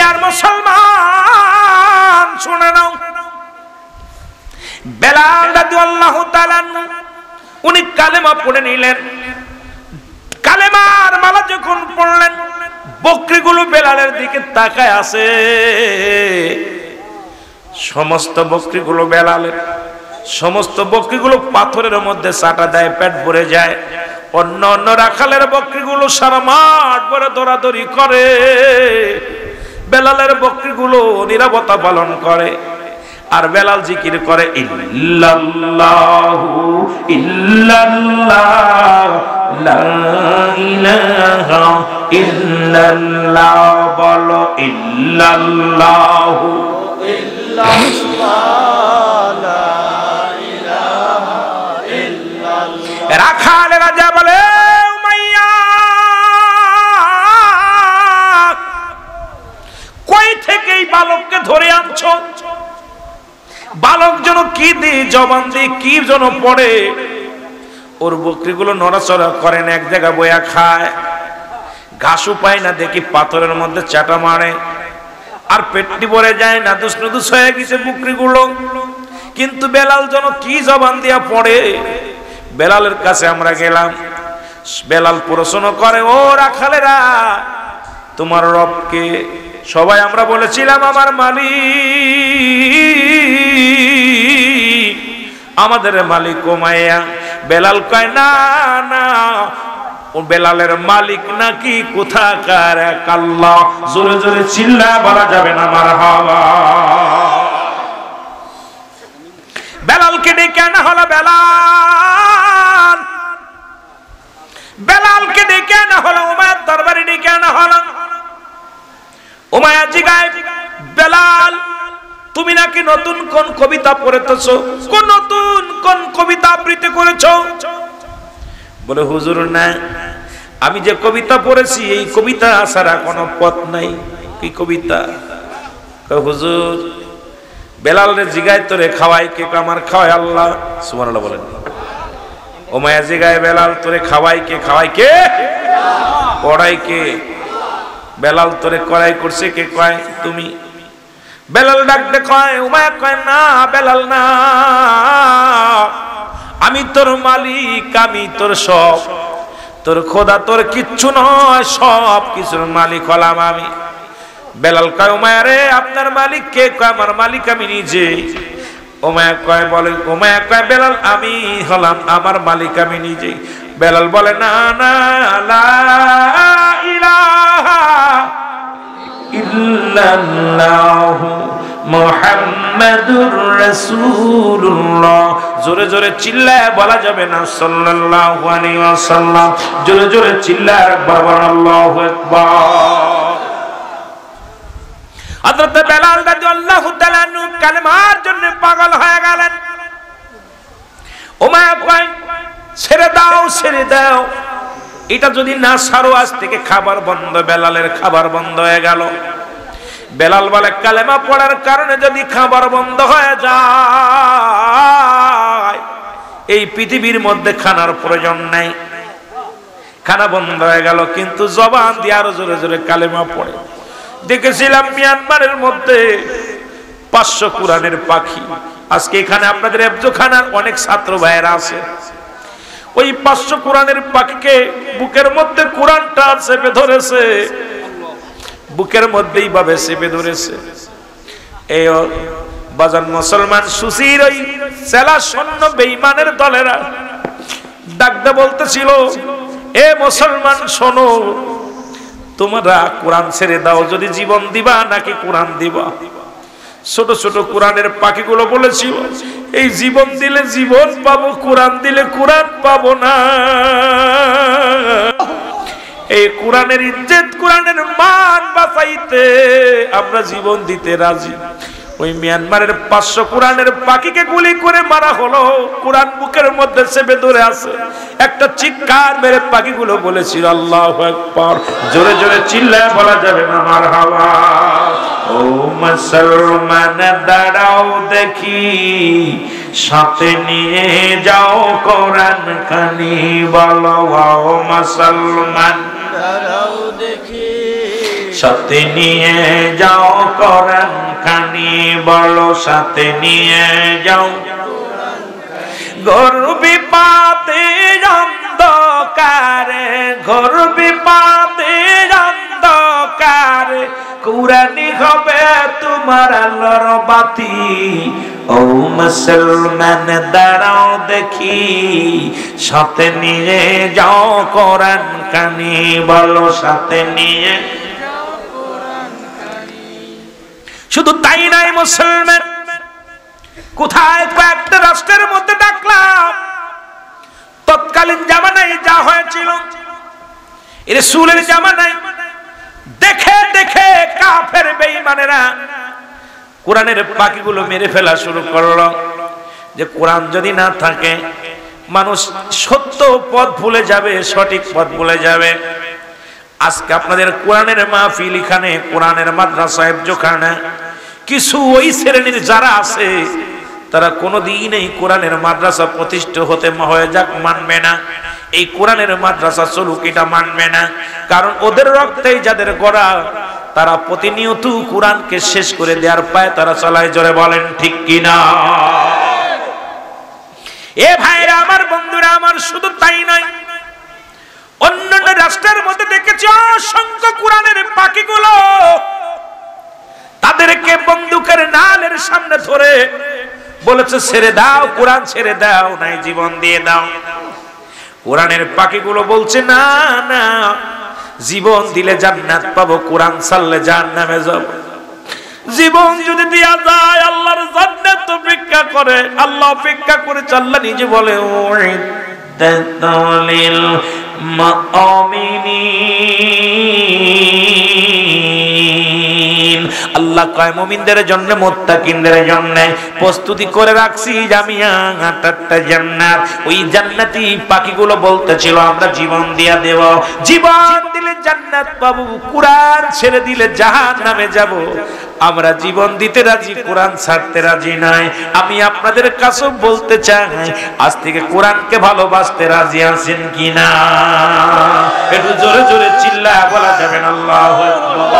দুনিয়ার মুসলমান শুনে নাও, বেলাল রাদিয়াল্লাহু তাআলা উনি কালেমা পড়ে নিলেন। কালেমার মালা যখন পড়লেন, বকরিগুলো বেলালের দিকে তাকায় আছে। সমস্ত বকরিগুলো বেলালের, সমস্ত বকরিগুলো পাথরের মধ্যে চাটা দেয়, পেট ভরে যায়। অন্য অন্য রাখালের বকরিগুলো সারা মাঠ ভরে দৌড়াদৌড়ি করে, বেলালের বকরিগুলো নিরাপত্তা পালন করে। আর বেলাল জিকির করে ইল্লাল্লাহু ইল্লাল্লাহ লা ইলাহা ইল্লাল্লাহ, বলো ইল্লাল্লাহু ইল্লাল্লাহ লা ইলাহা ইল্লাল্লাহ। রাখালে রাজা বলে উমাইয়া কই থেকে এই বালককে ধরে আনছো? বালক যেন কি দিয়ে জবান দিয়ে কি যেন পড়ে, ওর বকরিগুলো নড়াচড়া করে না, এক জায়গা বয়া খায়, ঘাসও পায় না, দেখি পাথরের মধ্যে চাটা মারে, আর পেটটি ভরে যায় না, দুষ্ণুদুস হয়ে গেছে বকরিগুলো। কিন্তু বেলাল যেন কি জবান দিয়া পড়ে। বেলালের কাছে আমরা গেলাম, বেলাল প্রশ্ন করে, ও রাখালেরা তোমার রবকে? সবাই আমরা বলেছিলাম আমার মালিক, আমাদের মালিক উমাইয়া। বেলাল কয় না না, ও বেলালের মালিক নাকি কোথাকার এক আল্লাহ। জোরে জোরে চিল্লা বলা যাবে না মারহাবা। বেলালকে ডেকে আনা হলো, বেলাল, বেলালকে ডেকে আনা হলো, উমাইয়ার দরবারে ডেকে আনা হলো। উমাইয়া জিগায়, বেলাল তুমি নাকি নতুন কোন কবিতা পড়েছো? কোন নতুন কোন কবিতা আবৃত্তি করেছো? বলে হুজুর না, আমি যে কবিতা পড়েছি এই কবিতা ছাড়া কোনো পথ নাই। কি কবিতা? হুজুর বেলাল রে জিগায় তোরে খাওয়াই কে? আমার খাওয়াই আল্লাহ। সুবহানাল্লাহ বলেন। উমাইয়া জিগায়, বেলাল তোরে খাওয়াই কে? খাওয়াই কে? পড়াই কে? বেলাল তোরে কড়াই করছে কে? কয় তুমি। বেলাল ডাকতে কয়, উমাইয়া কয় না বেলাল না, আমি তোর মালিক, আমি তোর সব, তোর খোদা তোর কিচ্ছু নয়, সব কিছুর মালিক হলাম আমি। বেলাল কয়, উমাইয়া রে আপনার মালিক কে? কয় আমার মালিক আমি নিজে। উমাইয়া কয়, বলে উমাইয়া কয়, বেলাল আমি হলাম আমার মালিক আমি নিজে। বেলাল বলে না না, লা ইলাহা ইল্লাল্লাহু মুহাম্মাদুর রাসূলুল্লাহ। জোরে জোরে চিল্লায় বলা যাবে না সাল্লাল্লাহু আলাইহি ওয়াসাল্লাম। জোরে জোরে চিল্লায় একবার বলেন আল্লাহু আকবার। হযরত বেলাল রাদিয়াল্লাহু তাআলা আনহু কালেমার জন্য পাগল হয়ে গেলেন। উমাইয়া কয়, ছেড়ে দাও ছেড়ে দাও, এটা যদি না ছাড়ো আজ থেকে খাবার বন্ধ। বেলালের খাবার বন্ধ হয়ে গেল। বেলাল বলে, কালেমা পড়ার কারণে যদি খাবার বন্ধ হয়ে যায়, এই পৃথিবীর মধ্যে খানার প্রয়োজন নাই। খানা বন্ধ হয়ে গেল, কিন্তু জবান দিয়ে আরো জোরে জোরে কালেমা পড়ে। দেখেছিলাম মিয়ানমারের মধ্যে 500 কোরআনের পাখি। আজকে এখানে আপনাদের এফজোখানার অনেক ছাত্র ভাইয়েরা আছে, ওই 500 কোরআনের পাখিকে বুকের মধ্যে কোরআনটা চেপে ধরেছে, বুকের মধ্যেই ভাবে চেপে ধরেছে। এই বাজান মুসলমান সুসির ওই সেলা সৈন্য বেঈমানের দলেরা ডাকতে বলতেছিল, এ মুসলমান শোনো, তোমরা কোরআন ছেড়ে দাও, যদি জীবন দিবা নাকি কোরআন দিবা? ছোট ছোট কোরআনের পাখিগুলো বলেছিল, এই জীবন দিলে জীবন পাবো, কোরআন দিলে কোরআন পাবো না। এই কোরআনের ইজ্জত, কোরআনের মান বাঁচাইতে আমরা জীবন দিতে রাজি। ওই মিয়ানমারের 500 কোরআনের পাখিকে গুলি করে মারা হলো, কোরআন বুকের মধ্যে চেপে ধরে আছে। একটা চিৎকার মেরে পাখিগুলো বলেছিল আল্লাহু আকবার। জোরে জোরে চিল্লায় বলা যাবে না মারহাবা। ও মুসলমান দাঁড়াও দেখি, সাথে নিয়ে যাও কোরআন খানি, বলো ও মুসলমান দাঁড়াও দেখি, সাথে নিয়ে যাও কোরআন খানি, বলো সাথে নিয়ে যাও। ঘোর বিপদে অন্ধকারে, ঘোর বিপদে অন্ধকারে কুরআনি হবে তোমার আলোর বাতি। ও মুসলমান দাঁড়াও দেখি, সাথে নিয়ে যাও কোরআন খানি, বলো সাথে নিয়ে। শুধু তাই নাই মুসলমান, কোথায় কয়েকটা রাষ্ট্রের মধ্যে ডাকলাম, তৎকালীন জামানায় যা হয়েছিল রাসূলের জামানায় দেখে দেখে কাফের বেঈমানেরা কোরআনের পাখিগুলো মেরে ফেলা শুরু করলো। যে কোরআন যদি না থাকে মানুষ সত্য পথ ভুলে যাবে, সঠিক পথ ভুলে যাবে। আজকে আপনাদের কোরআনের মাহফিল এখানে, কোরআনের মাদ্রাসা হেফজখানা, কিছু ওই শ্রেণীর যারা আছে তারা কোনোদিন এই কোরআনের মাদ্রাসা প্রতিষ্ঠিত হতে হয়ে যাক মানবে না, এই কোরআনের মাদ্রাসা চলুক এটা মানবে না। কারণ ওদের রক্তেই যাদের গড়া, তারা প্রতিনিয়ত কোরআনকে শেষ করে দেওয়ার পায় তারা চালায়। জোরে বলেন ঠিক কিনা? এ ভাইরা আমার, বন্ধুরা আমার, শুধু তাই নয়, অন্যান্য রাষ্ট্রের মধ্যে দেখেছি অসংখ্য কোরআনের পাখিগুলো তাদেরকে বন্দুকের নালের সামনে ধরে বলেছে ছেড়ে দাও, কোরআন ছেড়ে দাও, নাই জীবন দিয়ে দাও। কোরআনের পাখিগুলো বলছে না না, জীবন দিলে জান্নাত পাবো, কোরআন ছাড়লে জাহান্নামে যাব। জীবন যদি দেয়া যায় আল্লাহর জান্নাত অপেক্ষা করে, আল্লাহ অপেক্ষা করে। আল্লাহ নিজে বলে ওয়াইদাতুলিল মুমিনিন, আল্লাহ কয় মুমিনদের জন্য, মুত্তাকিনদের জন্য প্রস্তুতি করে রাখছি জামিয়া আটটা জান্নাত। ওই জান্নাতি পাখিগুলো বলতেছিল আমরা জীবন দিয়া দেব, জীবন দিলে জান্নাত পাবো, কোরআন ছেড়ে দিলে জাহান্নামে যাব। আমরা জীবন দিতে রাজি, কোরআন ছাড়তে রাজি নাই। আমি আপনাদের কাছে বলতে চাই, আজ থেকে কোরআনকে ভালোবাসতে রাজি আছেন কিনা? একটু জোরে জোরে চিল্লায় বলা যাবেন আল্লাহু আকবার।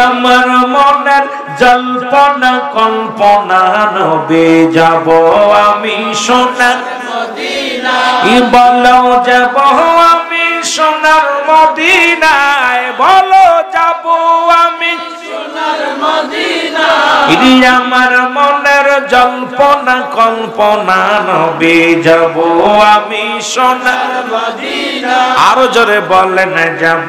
আমার মনের জল্পনা কল্পনা নবে যাব আমি সোনার মদিনায়, বলো যাব আমি সোনার মদিনায়, বলো যাব আমি সোনার মদিনায়। আমার মনের জল্পনা কল্পনা নবে যাব আমি সোনার মদিনায়, আরো জোরে বলেন যাব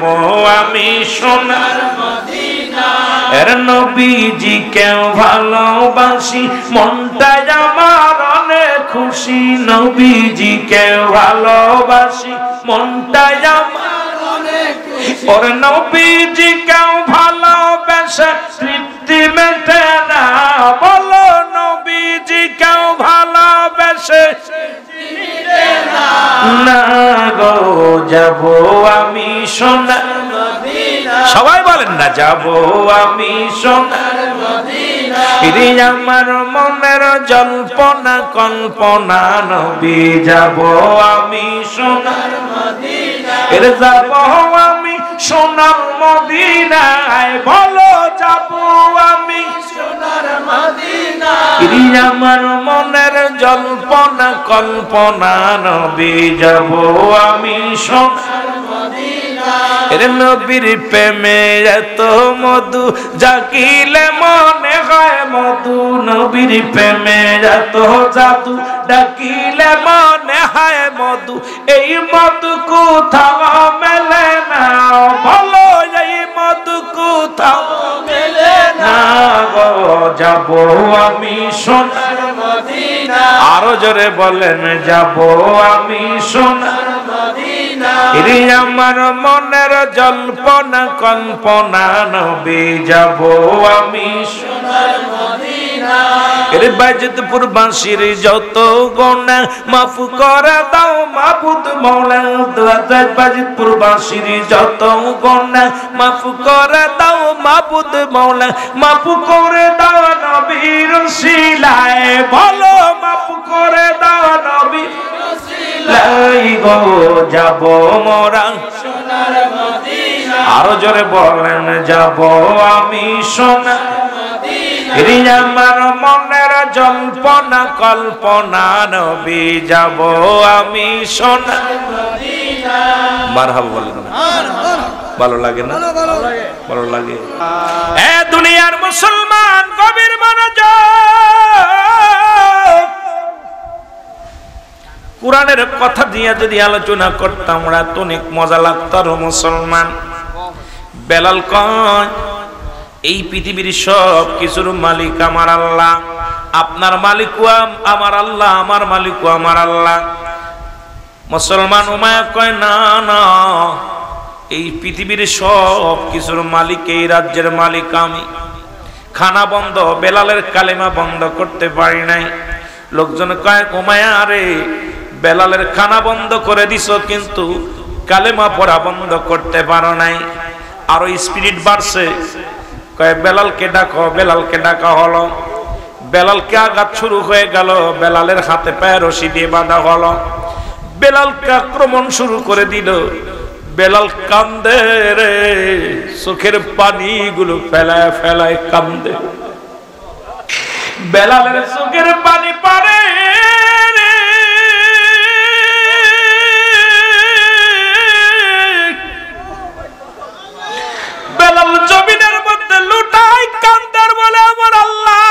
আমি সোনার মদিনায়। এর নবীজি কেউ ভালোবাসি, মনটা আমার অনেক খুশি। নবীজি কেউ ভালোবাসি, মনটা আমার অনেক খুশি। ওর নবীজি কেউ ভালোবাসে, তৃপ্তি মেটে না, বলো নবীজি কেউ ভালোবাসে না গো, যাব আমি সোনার মদিনায়। সবাই বলেন না, যাব আমি সোনার মদিনায়। আমার মনের জল্পনা কল্পনা নবী, যাব আমি সোনার মদিনায়। এর যাব আমি সোনার মদিনায়, বলো যাব আমি সোনার মদিনায়। আমার মনের জল্পনা কল্পনা নবী, যাব আমি সোনার মদিনায়। এর নবীর প্রেমে এত মধু, জাকিলে মনে হয় মধু। নবীর প্রেমে এত জাদু, ডাকিলে মনে হয় মধু। এই মধু কোথাও মেলে না, বলো এই মধু কোথাও মেলে না গো, যাব আমি সোনার মদিনায়। আরো জোরে বলেন, যাব আমি সোনার মদিনায়। আমার মনের জল্পনা কল্পনা নবী, যাব আমি সোনার মদিনায়। এর বাজিতপুর বাঁশির যত গোনা মাফ করে দাও মাবুদ মওলা। বাজিতপুর বাঁশির যত গোনা মাফ করে দাও মাবুদ মওলা। মাফ করে দাও নবীর ওসিলায়, বলো মাফ করে দাও নবীর ওসিলায়। লাই গো যাব মোরা সোনার মদিনা আরো জোরে বলেন যাব আমি সোনার মদিনা আমার মনের জল্পনা কল্পনা নবী যাব আমি সোনার মদিনা মারহাবা বলেন ভালো লাগে না ভালো লাগে এ দুনিয়ার মুসলমান কবির মনোযোগ কোরআনের কথা দিয়ে যদি আলোচনা করতাম আমরা তো অনেক মজা লাগতো আর মুসলমান বেলাল কয় এই পৃথিবীর সব কিছুর মালিক আমার আল্লাহ আপনার মালিকও আমার আল্লাহ আমার মালিকও আমার আল্লাহ মুসলমান উমায়া কয় না না এই পৃথিবীর সব কিছুর মালিক এই রাজ্যের মালিক আমি খানা বন্ধ বেলালের কালেমা বন্ধ করতে পারি নাই লোকজন কয় উমায়া রে বেলালের খানা বন্ধ করে দিছো কিন্তু কালেমা পড়া বন্ধ করতে পারো নাই আরো স্পিরিট বাড়ছে কয় বেলালকে ডাকা হলো বেলালকে আঘাত শুরু হয়ে গেল বেলালের হাতে পায়ে রশি দিয়ে বাঁধা হলো বেলালকে আক্রমণ শুরু করে দিল বেলাল কান্দে রে চোখের পানিগুলো ফেলায় ফেলায় কান্দে বেলালের চোখের পানি পড়ে রে বেলাল জমিনের মধ্যে লুটাই কান্দার বলে আমার আল্লাহ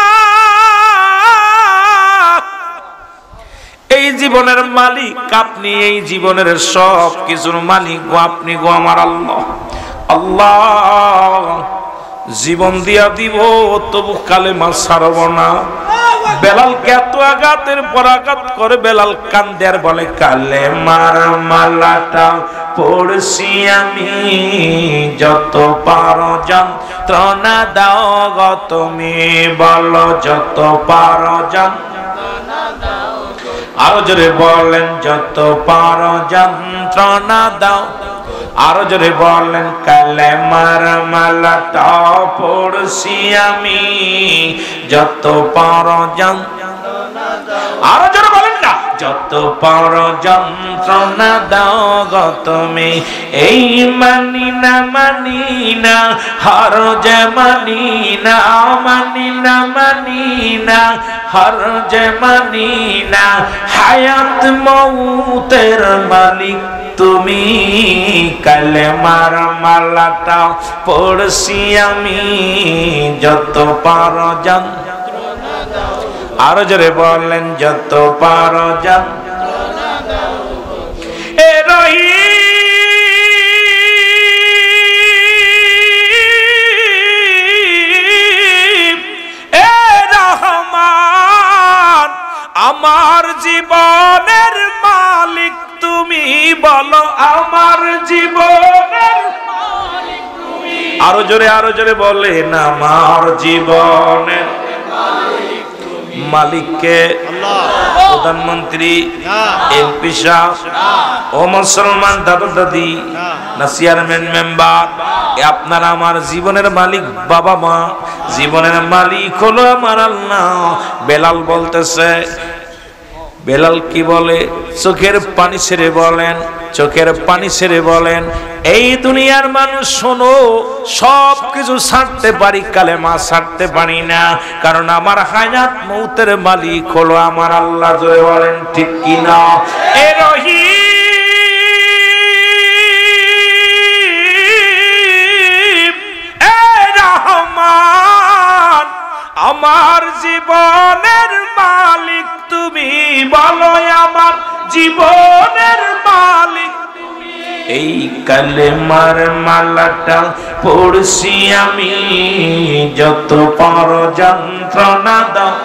এই জীবনের মালিক আপনি এই জীবনের সব কিছুর মালিক গো আপনি গো আমার আল্লাহ আল্লাহ জীবন দিয়া দিব তবু কালেমা ছাড়ব না বেলালকে এত আঘাতের পর আঘাত করে বেলাল কান্দে আর বলে কালেমার মালাটা পড়ছি আমি যত পারো যন্ত্রণা দাও গো তুমি বলো যত পারো যন্ত্রণা দাও আরো জোরে বলেন যত পারো যন্ত্রণা দাও আরো জোরে বলেন কালেমার মালাটা পড়ছি আমি যত পারো যন্ত্রণা দাও আরো জোরে বলেন না যত পারো যন্ত্রণা দাও গো তুমি এই মানি না হর যে মানি না হর যে মানি না হায়াত মউতের মালিক তুমি কালেমার মালাটা পড়ছি আমি যত পারো যন্ত্রণা দাও আরো জোরে বলেন যত পারো যন্ত্রণা দাও এ রহিম এ রহমান আমার জীবনের মালিক তুমি বলো আমার জীবনের মালিক তুমি আরো জোরে বলেন আমার জীবনের মালিক তুমি মালিককে আল্লাহ প্রধানমন্ত্রী এমপি সাহেব ও মুসলমান দাদা দাদি না চেয়ারম্যান মেম্বার আপনার আমার জীবনের মালিক বাবা মা জীবনের মালিক হলো আমার আল্লাহ বেলাল বলতেছে বেলাল কি বলে চোখের পানি ছেড়ে বলেন এই দুনিয়ার মানুষ শোনো সব কিছু ছাড়তে পারি কালেমা ছাড়তে পারি না কারণ আমার হায়াত মউতের মালিক হলো আমার আল্লাহ জয় বলেন ঠিক কি না এ রহিম এ রহমান আমার জীবনের মালিক তুমি বলো আমার জীবনের মালিক এই কালেমার মালাটা পড়ছি আমি যত পারো যন্ত্রণা দাও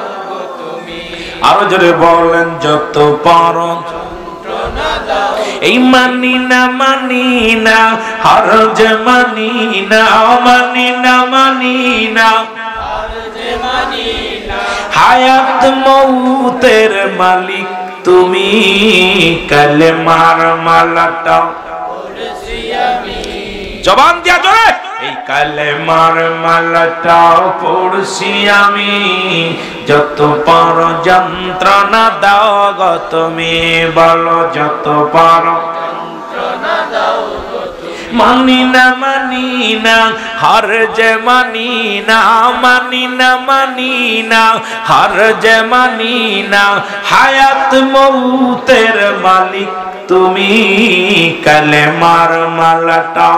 আরো জোরে বলেন যত পারো যন্ত্রণা দাও এই মানি না হর যে মানি না হায়াত মউতের মালিক তুমি কালেমার মালাটা পড়ছি আমি জবান দিয়া জোরে এই কালেমার মালাটা পড়ছি আমি, যত পারো যন্ত্রণা দাও গো তুমি, বলো যত পারো যন্ত্রণা দাও গো তুমি। মানি না হার যে মানি না, মানি না হার যে মানি না, হায়াত মৌতের মালিক তুমি, কালেমার মালাটা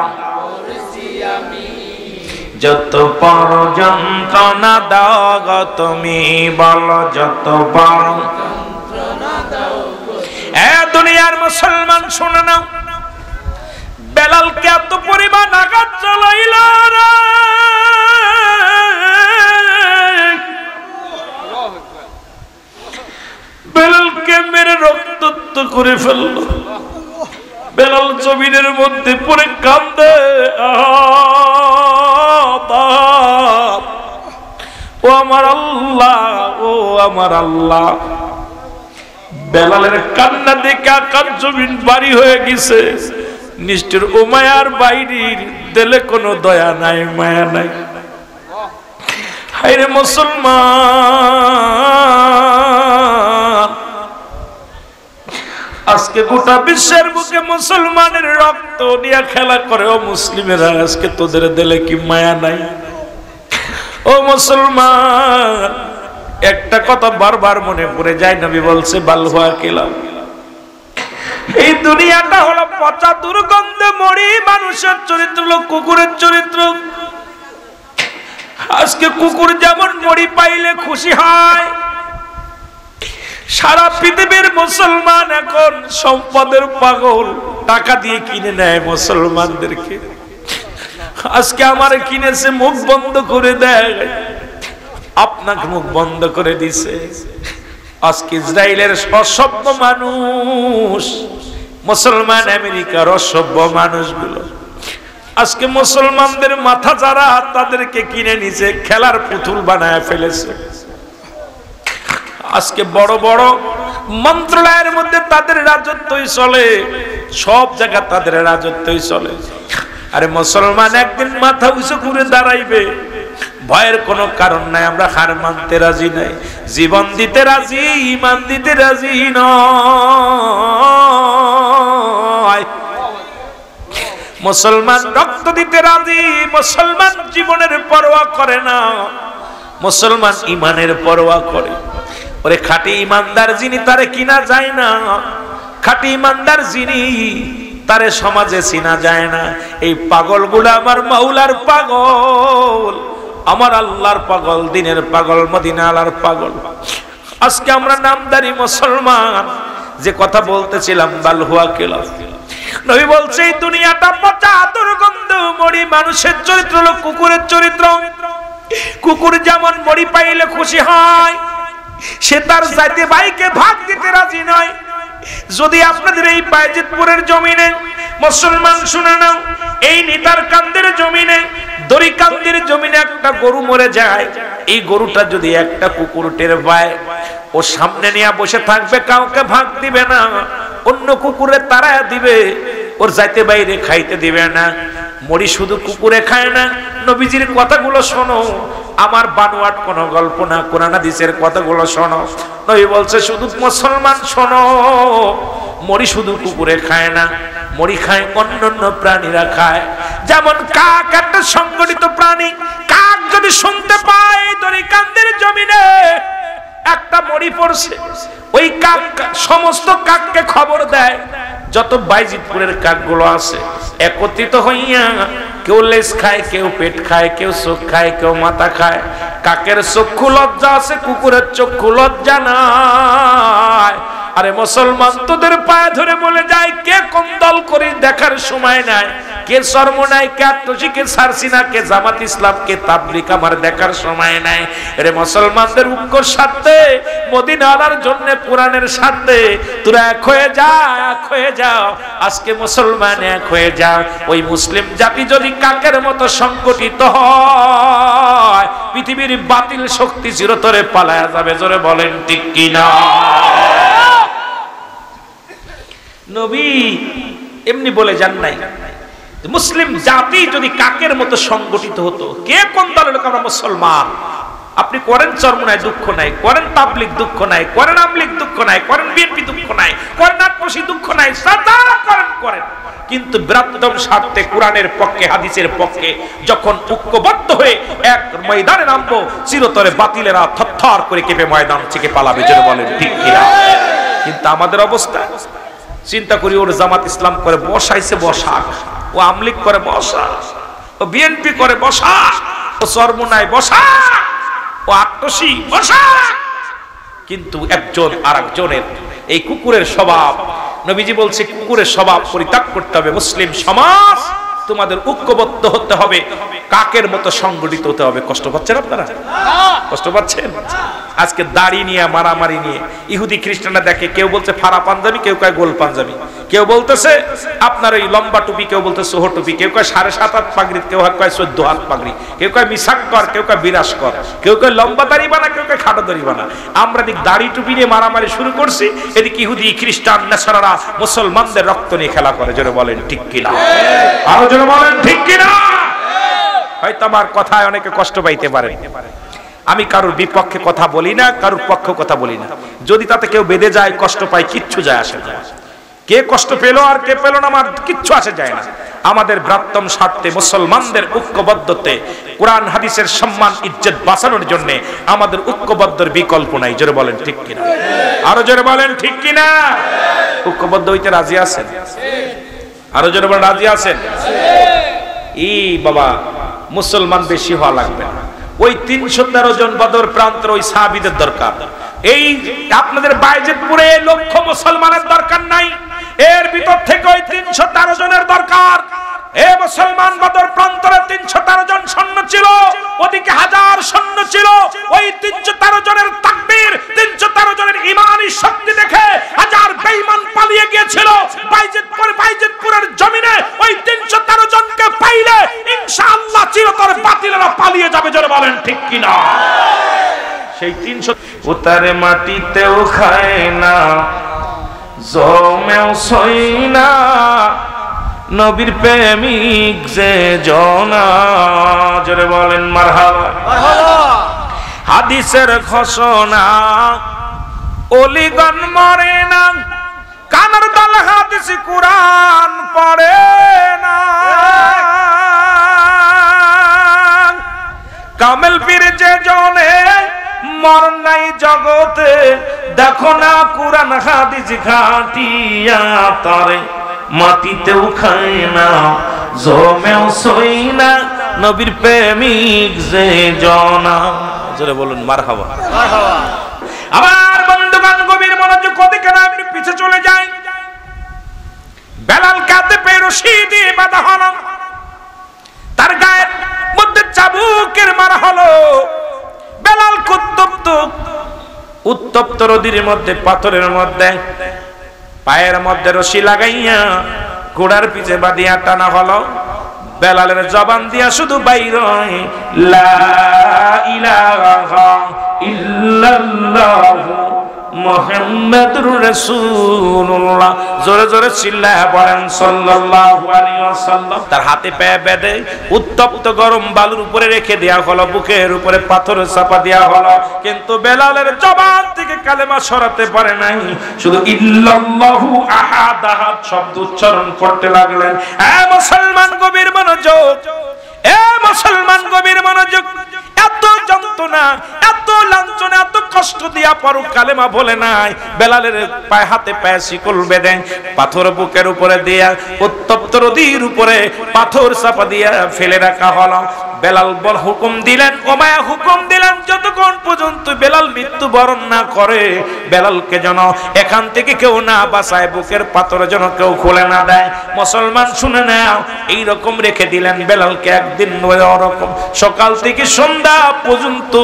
যত পারো যন্ত্রণা দাও গো তুমি, বলো যত পারো যন্ত্রণা দাও গো। এ দুনিয়ার মুসলমান শুনে নাও, বেলালকে এত পরিমাণ আঘাত চালাইল রে, বেলালকে মেরে রক্তাক্ত করে ফেলল। বেলাল জমিনের মধ্যে পড়ে কান্দে, ও আমার আল্লাহ, ও আমার আল্লাহ। বেলালের কান্না দেখে আকাশ জমিন বাড়ি হয়ে গেছে। নিষ্ঠুর উমায়ার বাইরির দিলে কোনো দয়া নাই, মায়া নাই। হায়রে মুসলমান, আজকে গোটা বিশ্বের বুকে মুসলমানের রক্ত নিয়ে খেলা করে। ও মুসলিমেরা, আজকে তোদের দিলে কি মায়া নাই? ও মুসলমান, একটা কথা বারবার মনে পড়ে যায়, নবী বলছে বালহুয়া কিলাম, এই দুনিয়াটা হলো পচা দুর্গন্ধ মরি। মানুষের চরিত্র হলো কুকুরের চরিত্র। আজকে কুকুর যেমন মরি পাইলে খুশি হয়, সারা পৃথিবীর মুসলমান এখন সম্পদের পাগল, টাকা দিয়ে কিনে নেয় মুসলমানদেরকে। আজকে আমারে কিনেছে, মুখ বন্ধ করে দেয়, আপনাকে মুখ বন্ধ করে দিছে। আজকে ইসরায়েলের অসভ্য মানুষ, মুসলমান আমেরিকার অসভ্য মানুষগুলো আজকে মুসলমানদের মাথা যারা, তাদেরকে কিনে নিছে, খেলার পুতুল বানায় ফেলেছে। আজকে বড় বড় মন্ত্রণালয়ের মধ্যে তাদের রাজত্বই চলে, সব জায়গা তাদের রাজত্বই চলে। আরে মুসলমান একদিন মাথা উঁচু করে দাঁড়াইবে, ভয়ের কোনো কারণ নাই। আমরা হার মানতে রাজি নাই, জীবন দিতে রাজি, ঈমান দিতে রাজি নয়। মুসলমান রক্ত দিতে রাজি, মুসলমান জীবনের পরোয়া করে না, মুসলমান ঈমানের পরোয়া করে। ওরে খাঁটি ঈমানদার যিনি, তারে কিনা যায় না। খাঁটি ঈমানদার যিনি, তারে সমাজে চিনা যায় না। এই পাগলগুলো আমার মাওলার পাগল, আমার আল্লাহর পাগল, দিনের পাগল, মদিনা আলার পাগল। আজকে আমরা নামদারি মুসলমান। যে কথা বলতেছিলাম, বালহুয়া কিলাফ, নবী বলছে এই দুনিয়াটা পচা দুর্গন্ধ মরি। মানুষের চরিত্র হলো কুকুরের চরিত্র। কুকুর যেমন মরি পাইলে খুশি হয়, সে তার জাতি ভাইকে ভাগ দিতে রাজি নয়। যদি আপনাদের এই বায়েজিদপুরের জমিনে মুসলমান শুনে নাও, এই নিতার কান্দের জমিনে, দরিকান্দের জমিনে একটা গরু মরে যায়, এই গরুটা যদি একটা কুকুর টের পায়, ও সামনে নিয়ে বসে থাকবে, কাউকে ভাগ দিবে না, অন্য কুকুরে তাড়া দিবে, ওর যাইতে বাইরে খাইতে দিবে না। মরি শুধু কুকুরে খায় না। নবীজির কথাগুলো শোনো, আমার বানোয়াট কোন গল্প না, কোরআন হাদিসের কথাগুলো শোনো। নবী বলছে শুধু মুসলমান শোনো, মরি শুধু কুকুরে খায় না, মরি খায় অন্যান্য প্রাণীরা খায়। যেমন কাক একটা সংগঠিত প্রাণী, কাক যদি শুনতে পায় দরিকান্দের জমিনে একটা মরি পড়ছে, ওই কাক সমস্ত কাককে খবর দেয়। যত বায়েজিদপুরের কাকগুলো আছে একত্রিত হইয়া, কেউ লেজ খায়, কেউ পেট খায়, কেউ চোখ খায়, কেউ মাথা খায়। কাকের চক্ষু লজ্জা আছে, কুকুরের চক্ষু লজ্জা নাই। আরে মুসলমান, তোদের পায়ে ধরে বলে যায়, কে কোন দল করি দেখার সময় নাই, কে সরমনাই, কে আত্মসী, কে সারসিনা, কে জামাত ইসলাম, কে তাবলিগ, আমার দেখার সময় নাই। আরে মুসলমানদের ঐক্যর স্বার্থে, মদিনা আনার জন্য, কোরআনের স্বার্থে তোরা এক হয়ে যা, এক হয়ে যাও। আজকে মুসলমান এক হয়ে যাও। ওই মুসলিম জাতি যদি কাকের মতো সংগঠিত হয়, পৃথিবীর বাতিল শক্তি চিরতরে পালায়া যাবে। জোরে বলেন ঠিক কিনা? নবী এমনি বলে যান নাই, মুসলিম জাতি যদি কাকের মতো সংগঠিত হতো, কে কোন দলের লোক? আমরা মুসলমান। আপনি করেন চরমোনায় দুঃখ নাই, করেন তাবলিগ দুঃখ নাই, করেন আমলিগ দুঃখ নাই, করেন বিএনপি দুঃখ নাই, করেন আটপশি দুঃখ নাই, সাদা করেন। কিন্তু বৃহত্তম স্বার্থে কোরআনের পক্ষে, হাদিসের পক্ষে যখন ঐক্যবদ্ধ হয়ে এক ময়দানে নামবো, চিরতরে বাতিলেরা থরথর করে কেঁপে ময়দান থেকে পালাবে। যেন বলেন ঠিক কিনা? কিন্তু আমাদের অবস্থা চিন্তা করি, ওর জামাত ইসলাম করে বসাইছে বসাক, ও আমলিগ করে বসা, ও বিএনপি করে বসা, ও চরমোনায় বসা, ও আটপশি বসা। কিন্তু একজন আর একজনের এই কুকুরের স্বভাব, নবীজি বলছে কুকুরের স্বভাব পরিত্যাগ করতে হবে। মুসলিম সমাজ তোমাদের ঐক্যবদ্ধ হতে হবে, কাকের মতো সংগঠিত হতে হবে। কষ্ট পাচ্ছেন আপনারা? কষ্ট পাচ্ছেন? আজকে দাড়ি নিয়ে, মারামারি নিয়ে ইহুদি খ্রিস্টানরা দেখে, কেউ বলছে ফাড়া পাঞ্জাবি, কেউ কয় গোল পাঞ্জাবি, কেউ বলতেছে আপনার ওই লম্বা টুপি, কেউ বলতে সোহ টুপি, কেউ কয় 7.5 হাত পাগড়ি, কেউ কয় 14 হাত পাগড়ি, কেউ কয় মিসাক কর, কেউ কয় বিরাস কর, কেউ কয় লম্বা দাড়ি বানা, কেউ কয় খাটো দাড়ি বানা। আমরা দিক দাড়ি টুপি নিয়ে মারামারি শুরু করছি, এদিকে ইহুদি খ্রিস্টান নেসারারা মুসলমানদের রক্ত নিয়ে খেলা করে। জোরে বলেন ঠিক কিনা? আরো জোরে বলেন ঠিক কিনা? হয়তো আমার কথায় অনেকে কষ্ট পাইতে পারে। আমি কারোর বিপক্ষে কথা বলি না, কারোর পক্ষে কথা বলি না। যদি তাতে কেউ বেঁধে যায়, কষ্ট পায়, কিচ্ছু যায় আসে না। কে কষ্ট পেল আর কে পেল না, আমার কিচ্ছু আসে যায় না। আমাদের বৃহত্তম স্বার্থে, মুসলমানদের ঐক্যবদ্ধতে, কোরআন হাদিসের সম্মান ইজ্জত বাঁচানোর জন্য আমাদের ঐক্যবদ্ধের বিকল্প নাই। জোরে বলেন ঠিক কিনা? আরো জোরে বলেন ঠিক কিনা? ঐক্যবদ্ধ হইতে রাজি আছেন? আরো জোরে বলেন রাজি আছেন? বাবা, মুসলমান বেশি হওয়া লাগবে না। ওই 313 জন বদর প্রান্তের ওই সাহাবীদের দরকার। এই আপনাদের বাইজিদপুরে লক্ষ মুসলমানের দরকার নাই, এর ভিতর থেকে ওই 313 জনের দরকার। এ মুসলমান, বদর প্রান্তরে 313 জন সৈন্য ছিল, ওদিকে 1000 সৈন্য ছিল। ওই 313 জনের তাকবীর, 313 জনের ঈমানি শক্তি দেখে 1000 বেঈমান পালিয়ে গিয়েছিল। বাইজিদপুরের জমিনে ওই 313 জনকে পাইলে ইনশাআল্লাহ চিরতরে বাতিলেরা পালিয়ে যাবে। জোরে বলেন ঠিক কিনা? সেই 300 উতারে মাটিতেও খায় না, জমেও সই না, নবীর প্রেমিক যে জনা। জোরে বলেন মারহাবা। হাদিসের ঘোষণা, ওলিগণ মরে না, কানার দল হাদিস কুরআন পড়ে না। কামেল পীর যে জনে মর নাই জগতে, দেখো না কুরআন হাদিস ঘাটিয়া তারে, মাটিতেও খায় না, জমেও সই না, নবীর প্রেমিক যে জনা। জোরে বলুন মারহাবা। আমার বন্ধুগণ, গভীর মনোযোগ দিকে আপনি পিছে চলে যাই। বেলাল কাঁধে পেয়ে রশি দিয়ে বাঁধা হলো, তার গায়ের মধ্যে চাবুকের মারা হলো। বেলাল উত্তপ্ত রোদের মধ্যে, পাথরের মধ্যে পায়ের মধ্যে রশি লাগাইয়া ঘোড়ার পিছে বাঁধিয়া টানা হলো। বেলালের জবান দিয়া শুধু বাইর হয় লা ইলাহা ইল্লাল্লাহু মুহাম্মাদুর রাসূলুল্লাহ। জোরে জোরে চিল্লায়া বলেন সাল্লাল্লাহু আলাইহি ওয়াসাল্লাম। তার হাতে পায়ে বেঁধে উত্তপ্ত গরম বালুর উপরে রেখে দেয়া হলো, বুকের উপরে পাথর চাপা দেয়া হলো। কিন্তু বেলালের জবান থেকে কালেমা সরাতে পারে নাই, শুধু ইল্লাল্লাহু আহাদ আহাদ শব্দ উচ্চারণ করতে লাগলেন। এ মুসলমান গভীর মনোযোগ, এ মুসলমান গভীর মনোযোগ। এত যন্ত্রণা, এত লাঞ্ছনা, এত কষ্ট দিয়া পর কালেমা বলে নাই। বেলালের পায়ে হাতে পায়ে শিকল বেঁধে পাথর বুকের উপরে দিয়া উত্তপ্ত রোদের উপরে পাথর চাপা দিয়া ফেলে রাখা হলো। বেলাল বল হুকুম দিলেন, ওমায়া হুকুম দিলেন, যতক্ষণ পর্যন্ত বেলাল মৃত্যুবরণ না করে, বেলালকে যেন এখান থেকে কেউ না বাঁচায়, বুকের পাথর যেন কেউ খুলে না দেয়। মুসলমান শুনে নাও, এইরকম রেখে দিলেন বেলালকে। একদিন ওরকম সকাল থেকে সন্ধ্যা পর্যন্ত,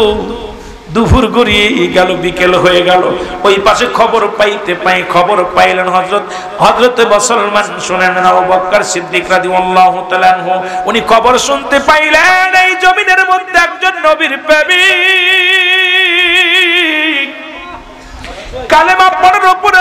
দুপুর গড়িয়ে গেল, বিকেল হয়ে গেল। ওই পাশে খবর পাইলেন হযরতে মুসলমান শুনেন আবু বকর সিদ্দিক রাদিয়াল্লাহু তাআলা আনহু, উনি খবর শুনতে পাইলেন এই জমিনের মধ্যে একজন নবীর প্রেমিক কালেমা পড়ার উপরে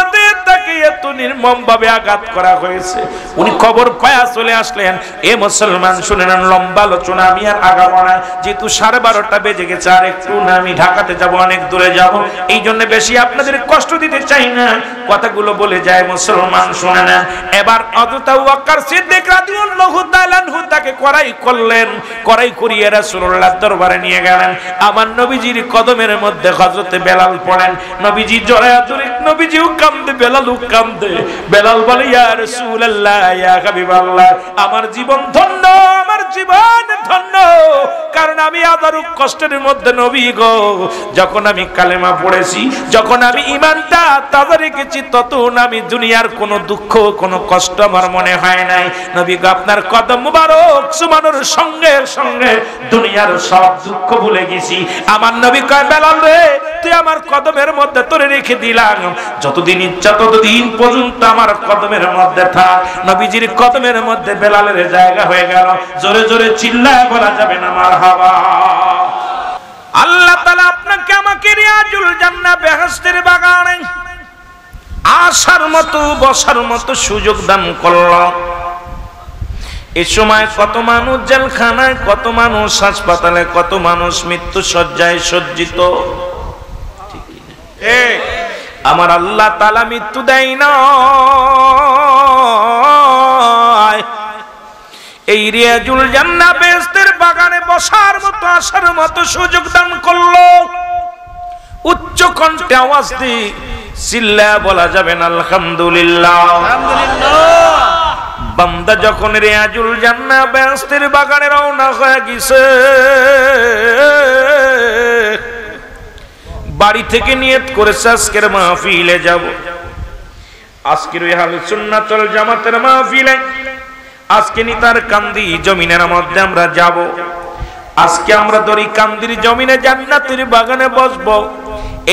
তাকে এত নির্মম ভাবে আঘাত করা হয়েছে। উনি খবর পায়া চলে আসলেন। এ মুসলমান শুনে নেন, লম্বা আলোচনা আমি আর আগাবো না, যেহেতু 12:30 বেজে গেছে, আর একটু না আমি ঢাকাতে যাব, অনেক দূরে যাব, এই জন্য বেশি আপনাদের কষ্ট দিতে চাই না, কথাগুলো বলে যায়। মুসলমান শুনে নেন, এবার হযরত আবু বকর সিদ্দিক রাদিয়াল্লাহু তাআলা আনহু তাকে কড়াই করলেন, কড়াই করিয়ে রাসূলুল্লাহর দরবারে নিয়ে গেলেন। আমার নবীজির কদমের মধ্যে হযরত বেলাল পড়েন, নবীজি জড়ায়া ধরে, নবীজিও কান্দে, বেলালও কান্দে। বেলাল বলে, ইয়া রাসূলুল্লাহ, ইয়া হাবিবাল্লাহ, আমার জীবন ধন্য, আমার জীবন ধন্য, কারণ আমি আদারু কষ্টের মধ্যে নবী গো, যখন আমি কালেমা পড়েছি, যখন আমি ঈমানটা তাজা রেখেছি, তখন আমি দুনিয়ার কোনো দুঃখ, কোনো কষ্ট আমার মনে হয় নাই। নবী গো, আপনার কদম মুবারক সুমানোর সঙ্গে সঙ্গে দুনিয়ার সব দুঃখ ভুলে গেছি। আমার নবী কয়, বেলাল রে, তুই আমার কদমের মধ্যে তোরে রেখে দিলাম, যতদিন ইচ্ছা ততদিন পর্যন্ত আমার কদমের মধ্যে থাক। নবীজির কদমের মধ্যে বেলালের জায়গা হয়ে গেল। জোরে জোরে চিল্লায় বলা যাবে না মারহাবা। আল্লাহ তাআলা আপনাকে আমাকে রিয়াজুল জান্নাহ বেহেশতের বাগানে আসার মতো, বসার মতো সুযোগ দান করল। এই সময় কত মানুষ জেলখানায়, কত মানুষ হাসপাতালে, কত মানুষ মৃত্যু শয্যায় সজ্জিত। আমার আল্লাহ তাআলা মৃত্যু দেয় না, এই রিয়াজুল জান্নাহ বেহেশতের বাগানে বসার মতো, আসার মতো সুযোগ দান করলো। উচ্চ কণ্ঠে আওয়াজ দিয়ে চিল্লা বলা যাবে না আলহামদুলিল্লাহ। বান্দা যখন রিয়াজুল জান্নাহ বেহেশতের বাগানে রওনা হয়ে গেছে, বাড়ি থেকে নিয়ত করেছে আজকের মাহফিলে যাব, আজকের ওই আহলে সুন্নাত ওয়াল জামাতের মাহফিলে, আজকে নিতার কান্দি জমিনের মধ্যে আমরা যাব, আজকে আমরা দড়ি কান্দির জমিনে জান্নাতের বাগানে বসবো।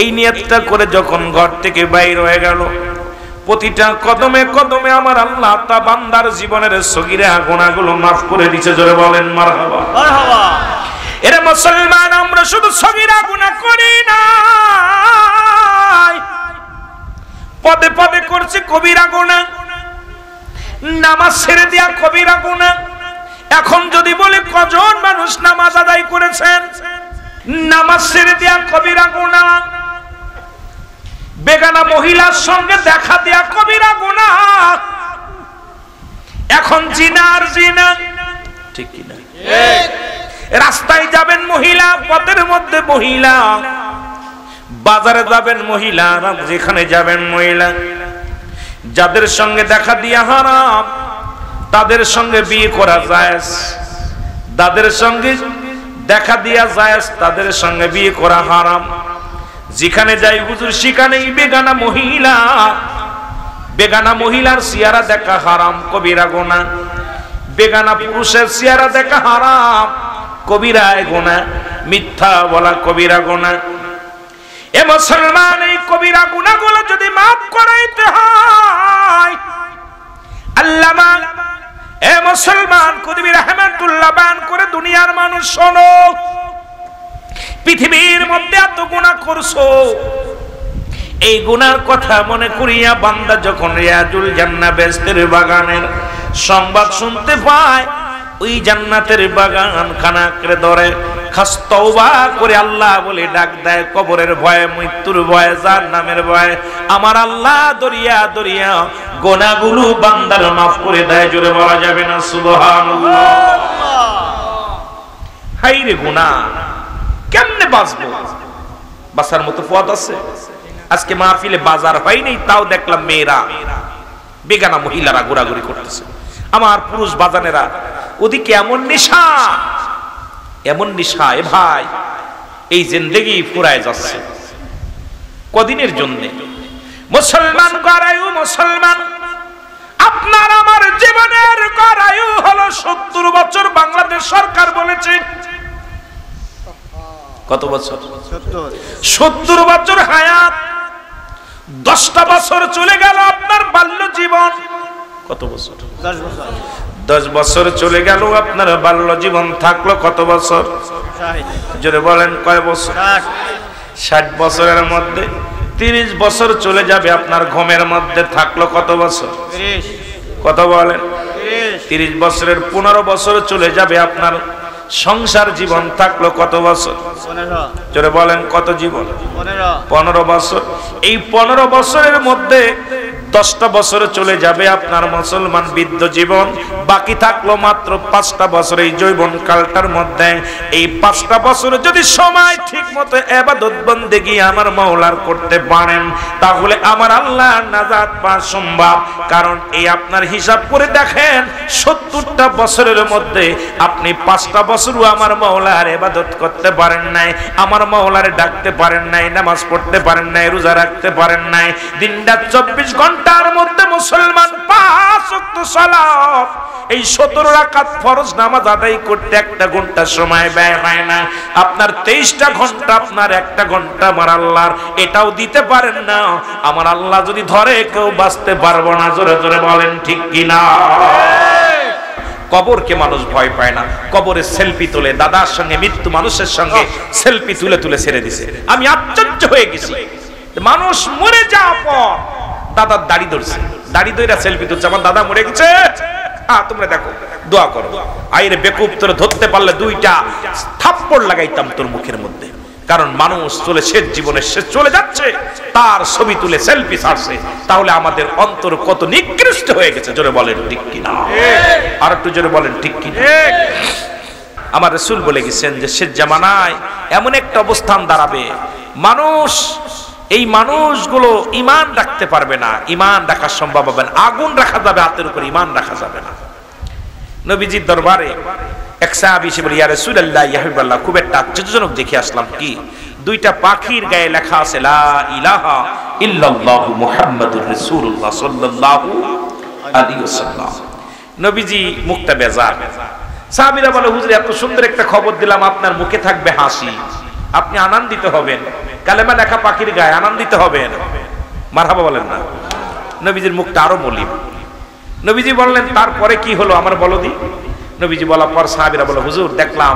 এই নিয়তটা করে যখন ঘর থেকে বাইর হয়ে গেল, প্রতিটা কদমে কদমে আমার আল্লাহ তা বান্দার জীবনের সগীরা গুনাহগুলো মাফ করে দিয়েছে। জোরে বলেন মারহাবা, মারহাবা। এরে মুসলমান, আমরা শুধু সগীরা গুনাহ করি না, পদে পদে করছি কবিরা গুনাহ, নামাজ ছেড়ে দিয়া কবিরা গুনাহ। এখন যদি বলি কজন মানুষ নামাজ আদায় করেছেন, নামাজ ছেড়ে দিয়া কবিরা গুনাহ, বেগানা মহিলার সঙ্গে দেখা দেয়া কবিরা গুনাহ, এখন জিনা আর জিনা, ঠিক কি না? রাস্তায় যাবেন মহিলা, পথের মধ্যে মহিলা, বাজারে যাবেন মহিলা, যেখানে যাবেন মহিলা, যাদের সঙ্গে দেখা দিয়া হারাম তাদের সঙ্গে বিয়ে করা জায়েজ, যাদের সঙ্গে দেখা দিয়া জায়েজ তাদের সঙ্গে বিয়ে করা হারাম। যেখানে যাই হুজুর সেখানেই বেগানা মহিলা, বেগানা মহিলার চেহারা দেখা হারাম, কবিরা গুনাহ। বেগানা পুরুষের চেহারা দেখা হারাম, কবিরা গুনাহ। মিথ্যা বলা কবিরা গুনাহ। এ মুসলমান, এই কবিরা গুনাহগুলো যদি মাফ করাইতে হয়, আল্লামা এ মুসলমান কুতুবী রাহমাতুল্লাহ বায়ান করে, দুনিয়ার মানুষ শোনো, পৃথিবীর মধ্যে এত গুনাহ করছো, এই গুনার কথা মনে করিয়া বান্দা যখন রিয়াজুল জান্নাহ বেহেশতের বাগানের সংবাদ শুনতে পায়, ওই জান্নাতের বাগান খানা করে ধরে, খাস তওবা করে আল্লাহ বলে ডাক দেয়, কবরের ভয়ে, মৃত্যুর ভয়ে, জাহান্নামের ভয়ে আমার আল্লাহ দরিয়া দরিয়া গুনাহগুলো বান্দার মাফ করে দেয়। জোরে বলা যাবে না সুবহানাল্লাহ। হাইরে গুনাহ, কেমনে বাঁচবো? বাঁচার মতো পথ আছে? আজকে মাহফিলে বাজার হয়নি, তাও দেখলাম মেয়েরা, বেগানা মহিলারা ঘোরাঘুরি করতেছে। আমার পুরুষ বাজানেরা, ওদিকে এমন নেশা, এমন নেশা, এ ভাই, এই জিন্দেগি ফুরায় যাচ্ছে কদিনের জন্য। মুসলমান গড়ায়ু, মুসলমান, আপনার আমার জীবনের গড়ায়ু হলো 70 বছর। বাংলাদেশ সরকার বলেছে কত বছর? 70 বছর হায়াত। 10টা বছর চলে গেল আপনার বাল্য জীবন। কত বছর? 10 বছর। 10 বছর চলে গেল আপনার বাল্য জীবন, থাকলো কত বছর? জোরে বলেন, কয় বছর? 60 বছরের মধ্যে 30 বছর চলে যাবে আপনার ঘুমের মধ্যে, থাকলো কত বছর? 30। কত বলেন? 30। 30 বছরের 15 বছর চলে যাবে আপনার সংসার জীবন, থাকলো কত বছর? 15। জোরে বলেন কত জীবন? 15। 15 বছর। এই 15 বছরের মধ্যে 10টা বছর চলে যাবে আপনার মুসলমান বৃদ্ধ জীবন, বাকি থাকলো মাত্র 5টা বছর এই যৌবন কালটার মধ্যে। এই 5টা বছর যদি সময় ঠিক মতো ইবাদত বন্দেগী আমার মাওলার করতে পারেন, তাহলে আমার আল্লাহ নাজাত পাওয়া সম্ভব। কারণ এই আপনার হিসাব করে দেখেন, 70টা বছরের মধ্যে আপনি 5টা বছরও আমার মাওলার ইবাদত করতে পারেন নাই, আমার মাওলারে ডাকতে পারেন নাই, নামাজ পড়তে পারেন নাই, রোজা রাখতে পারেন নাই। দিনটা 24 ঘন্টার মধ্যে মুসলমান 5 ওয়াক্ত সালাত, এই 17 রাকাত ফরজ নামাজ আদায় করতে 1টা ঘন্টা সময় ব্যয় হয় না। আপনার 23টা ঘন্টা, আপনার 1টা ঘন্টা আমার আল্লাহর, এটাও দিতে পারেন না। আমার আল্লাহ যদি ধরে, কেউ বাঁচতে পারবো না। জোরে জোরে বলেন ঠিক কিনা? কবরকে মানুষ ভয় পায় না, কবরে সেলফি তোলে, দাদার সঙ্গে মৃত্যু মানুষের সঙ্গে সেলফি তুলে তুলে ছেড়ে দিছে। আমি আশ্চর্য হয়ে গেছি, মানুষ মরে যাওয়ার পর দাদার দাড়ি ধরছে, দাড়ি ধরে সেলফি তুলছে। আমার দাদা মরে গেছে, তোমরা দেখো, দোয়া করো। আইরে বেকুব, তোরে ধরতে পারলে 2টা থাপ্পড় লাগাইতাম তোর মুখের মধ্যে। কারণ মানুষ চলে শেষ জীবনে শেষ চলে যাচ্ছে, তার ছবি তুলে সেলফি ছাড়ছে, তাহলে আমাদের অন্তর কত নিকৃষ্ট হয়ে গেছে। জোরে বলেন ঠিক কিনা? আর একটু জোরে বলেন ঠিক কিনা? আমার রাসূল বলে গেছেন যে শেষ জামানায় এমন একটা অবস্থান দাঁড়াবে, মানুষ, এই মানুষগুলো ঈমান রাখতে পারবে না, ঈমান রাখা সম্ভব হবে না। আগুন রাখা যাবে হাতের উপর, ঈমান রাখা যাবে না। নবীজির দরবারে এক সাহাবী এসে বলে, ইয়া রাসূলুল্লাহ, ইয়া হাবিবাল্লাহ, খুব একটা আশ্চর্যজনক দেখে আসলাম। কি? 2টা পাখির গায়ে লেখা আছে লা ইলাহা ইল্লাল্লাহু মুহাম্মাদুর রাসূলুল্লাহ সাল্লাল্লাহু আলাইহি ওয়াসাল্লাম। নবীজি মুখটা বেজার। সাহাবীরা বলে, হুজুর এত সুন্দর একটা খবর দিলাম, আপনার মুখে থাকবে হাসি, আপনি আনন্দিত হবেন। কালেমা লেখা পাখির গায়ে আনন্দিত হবেন, মারহাবা বলেন না? নবীজির মুখটা আরো মলিন। নবীজি বললেন, তারপরে কি হলো আমার বলো দি। নবীজি বলার পর সাহাবীরা বলে, হুজুর দেখলাম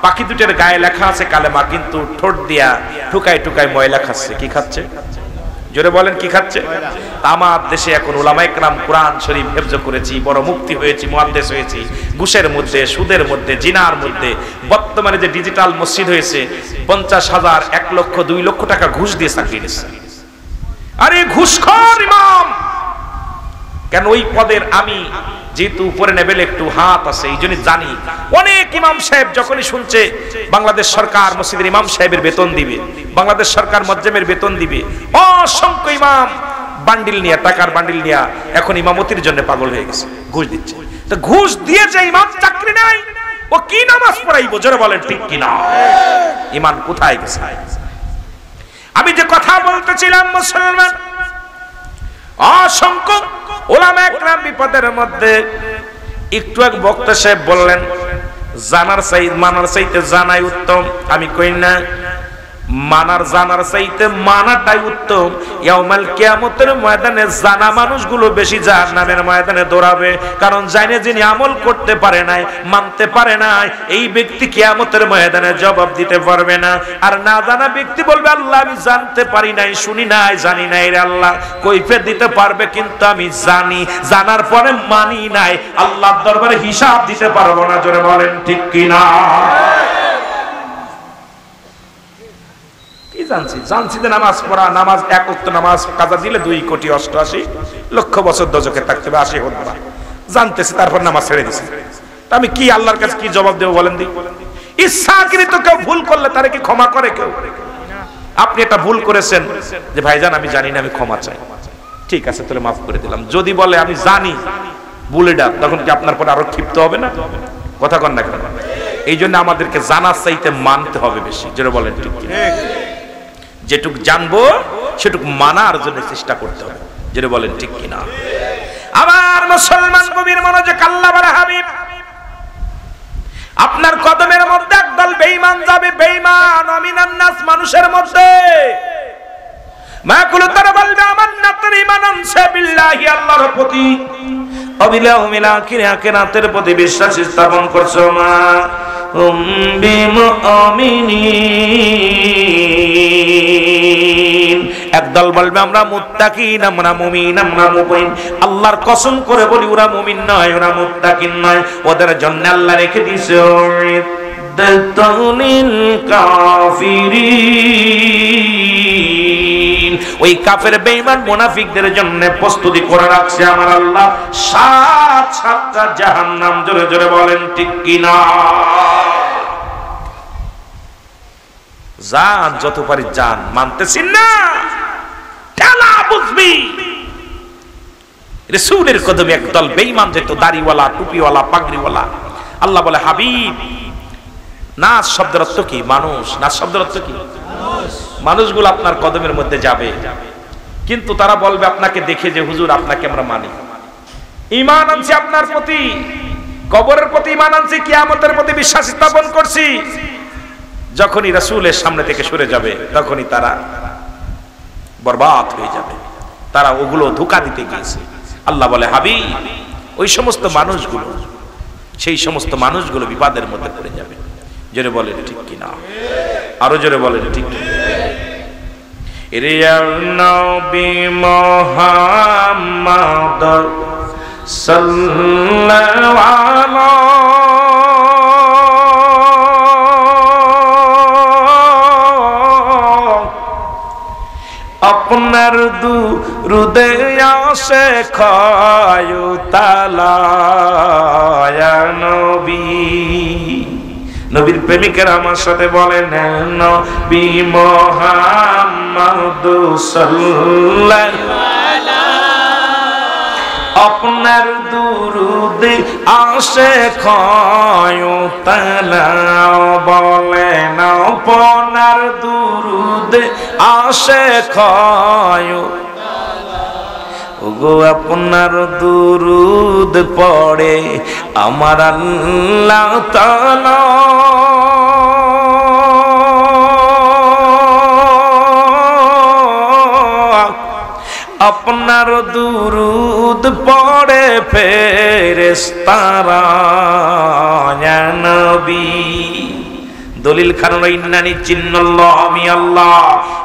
পাখি দুটের গায়ে লেখা আছে কালেমা, কিন্তু ঠোঁট দিয়া ঠুকাই ঠুকাই ময়লা খাচ্ছে। কি খাচ্ছে? জোরে বলেন কি খাচ্ছে? আমার দেশে এখন উলামায়ে কেরাম কোরআন শরীফ হেফজ করেছি, বড় মুফতি হয়েছি, মুহাদ্দিস হয়েছি, ঘুষের মধ্যে, সুদের মধ্যে, জিনার মধ্যে, বর্তমানে যে ডিজিটাল মসজিদ হয়েছে, 50,000, 1 লক্ষ, 2 লক্ষ টাকা ঘুষ দিয়ে চাকরি নিচ্ছে। আরে ঘুষখোর ইমাম কেন? ওই পদের আমি যেহেতু উপরে নেবেল একটু হাত আছে, এই জন্য জানি। অনেক ইমাম সাহেব যখনই শুনছে বাংলাদেশ সরকার মসজিদের ইমাম সাহেবের বেতন দিবে, বাংলাদেশ সরকার মজ্জেমের বেতন দিবে, অসংখ্য ইমাম বান্ডিল নিয়ে, টাকার বান্ডিল নিয়ে এখন ইমামতির জন্য পাগল হয়ে গেছে, ঘুষ দিচ্ছে। তো ঘুষ দিয়ে যে ইমাম চাকরি নাই, ও কি নামাজ পড়াইবো? জোরে বলেন ঠিক কিনা? ঈমান কোথায় গেছে? আমি যে কথা বলতেছিলাম, মুসলমান অসংখ্য উলামায়ে কেরাম বিপদের মধ্যে। একটু এক বক্তা সাহেব বললেন, জানার মানার চাইতে জানাই উত্তম। আমি কই না, জানার চাইতে মানাটাই উত্তম। ইয়াউমাল কিয়ামতের ময়দানে জানা মানুষগুলো বেশি জাহান্নামের ময়দানে দৌড়াবে, কারণ জানে যিনি আমল করতে পারে নাই, মানতে পারে নাই, এই ব্যক্তি কিয়ামতের ময়দানে জবাব দিতে পারবে না। আর না জানা ব্যক্তি বলবে, আল্লাহ আমি জানতে পারি নাই, শুনি নাই, জানি নাই রে আল্লাহ। কৈফিয়ত দিতে পারবে, কিন্তু আমি জানি, জানার পরে মানি নাই, আল্লাহর দরবারে হিসাব দিতে পারবো না। জোরে বলেন ঠিক কিনা? জানছি যে নামাজ পড়া, নামাজ 1 ওয়াক্ত নামাজ কাজা দিলে 2,88,00,000 বছর দজকে থাকতে হবে, 80 হোক। জানতেছে, তারপর নামাজ ছেড়ে দিছে। আমি কি আল্লাহর কাছে কি জবাব দেবো বলেন দি? ইচ্ছাকৃত কেউ ভুল করলে তারে কি ক্ষমা করে কেউ? আপনি এটা ভুল করেছেন, যে ভাইজান আমি জানি না, আমি ক্ষমা চাই, ঠিক আছে তাহলে মাফ করে দিলাম। যদি বলে আমি জানি বুলেডা, তখন কি আপনার পরে আরো ক্ষিপ্ত হবে না? কথা কন না কেন? এই জন্য আমাদেরকে জানার চাইতে মানতে হবে বেশি। যেটা বলেন ঠিক, যেটুক জানবো সেটুক মানার জন্য চেষ্টা করতে হবে। যেটা বলেন ঠিক কিনা? আবার মুসলমান কবির মনোযোগ, আল্লাহ বলে, হাবিব আপনার কদমের মধ্যে একদল বেঈমান যাবে, বেঈমান আমিনান নাস, মানুষের মধ্যে। মাকুলু তারা বলবে, আমান্না তার ঈমান আনছে বিল্লাহি, আল্লাহর প্রতি, অবিলাহুমিল আখিরাতের প্রতি বিশ্বাস স্থাপন করছো। মা হুম বিমুমিনিন, একদল বলবে আমরা মুত্তাকিন, আমরা মুমিন, আমরা মুমিন। আল্লাহর কসম করে বলি ওরা মুমিন নয়, ওরা মুত্তাকিন নয়। ওদের জন্য আল্লাহ রেখে দিয়েছে ওই কাফের বেঈমান মুনাফিকদের জন্য প্রস্তুতি করে রাখছে আমার আল্লাহ 7টা জাহান্নাম। জোরে জোরে বলেন ঠিক কিনা? জান যত পারি জান, মানতেছিস না ঠেলা বুঝবি। রাসূলের কদমে একদল বেঈমান যেত, দাড়িওয়ালা, টুপিওয়ালা, পাগড়িওয়ালা। আল্লাহ বলে হাবিব, নাস শব্দের অর্থ কি? মানুষ। নাস শব্দের অর্থ কি? মানুষগুলো আপনার কদমের মধ্যে যাবে, কিন্তু তারা বলবে আপনাকে দেখে যে হুজুর আপনাকে আমরা মানি, ঈমান আনছি আপনার প্রতি, কবরের প্রতি ঈমান আনছি, কিয়ামতের প্রতি বিশ্বাস স্থাপন করছি। যখনই রাসূলের সামনে থেকে সরে যাবে তখনই তারা বরবাদ হয়ে যাবে। তারা ওগুলো ধোঁকা দিতে গিয়েছে। আল্লাহ বলে হাবিব, ওই সমস্ত মানুষগুলো, সেই সমস্ত মানুষগুলো বিপদের মধ্যে পড়ে যাবে। জোরে বলেন ঠিক কিনা? আরো জোরে বলেন ঠিক কিনা? ইয়া নবী মুহাম্মদ সাল্লাল্লাহু আপনার দুরুদে আসে খায়ু তালা ইয়া নবী। নবীর প্রেমিকেরা আমার সাথে বলেন নবী মুহাম্মদ সাল্লাল্লাহু আপনার দুরুদে আসে খায়ু তালা বলেন আপনার দুরুদে আসে খায়ু ওগো আপনার দুরুদ পড়ে আমার আল্লাহ তাআলা আপনার দুরুদ পড়ে ফেরেশতারা ইয়া নবী। দলিল কারণ ইন্নানি চিন্নাল্লাহ, আমি আল্লাহ।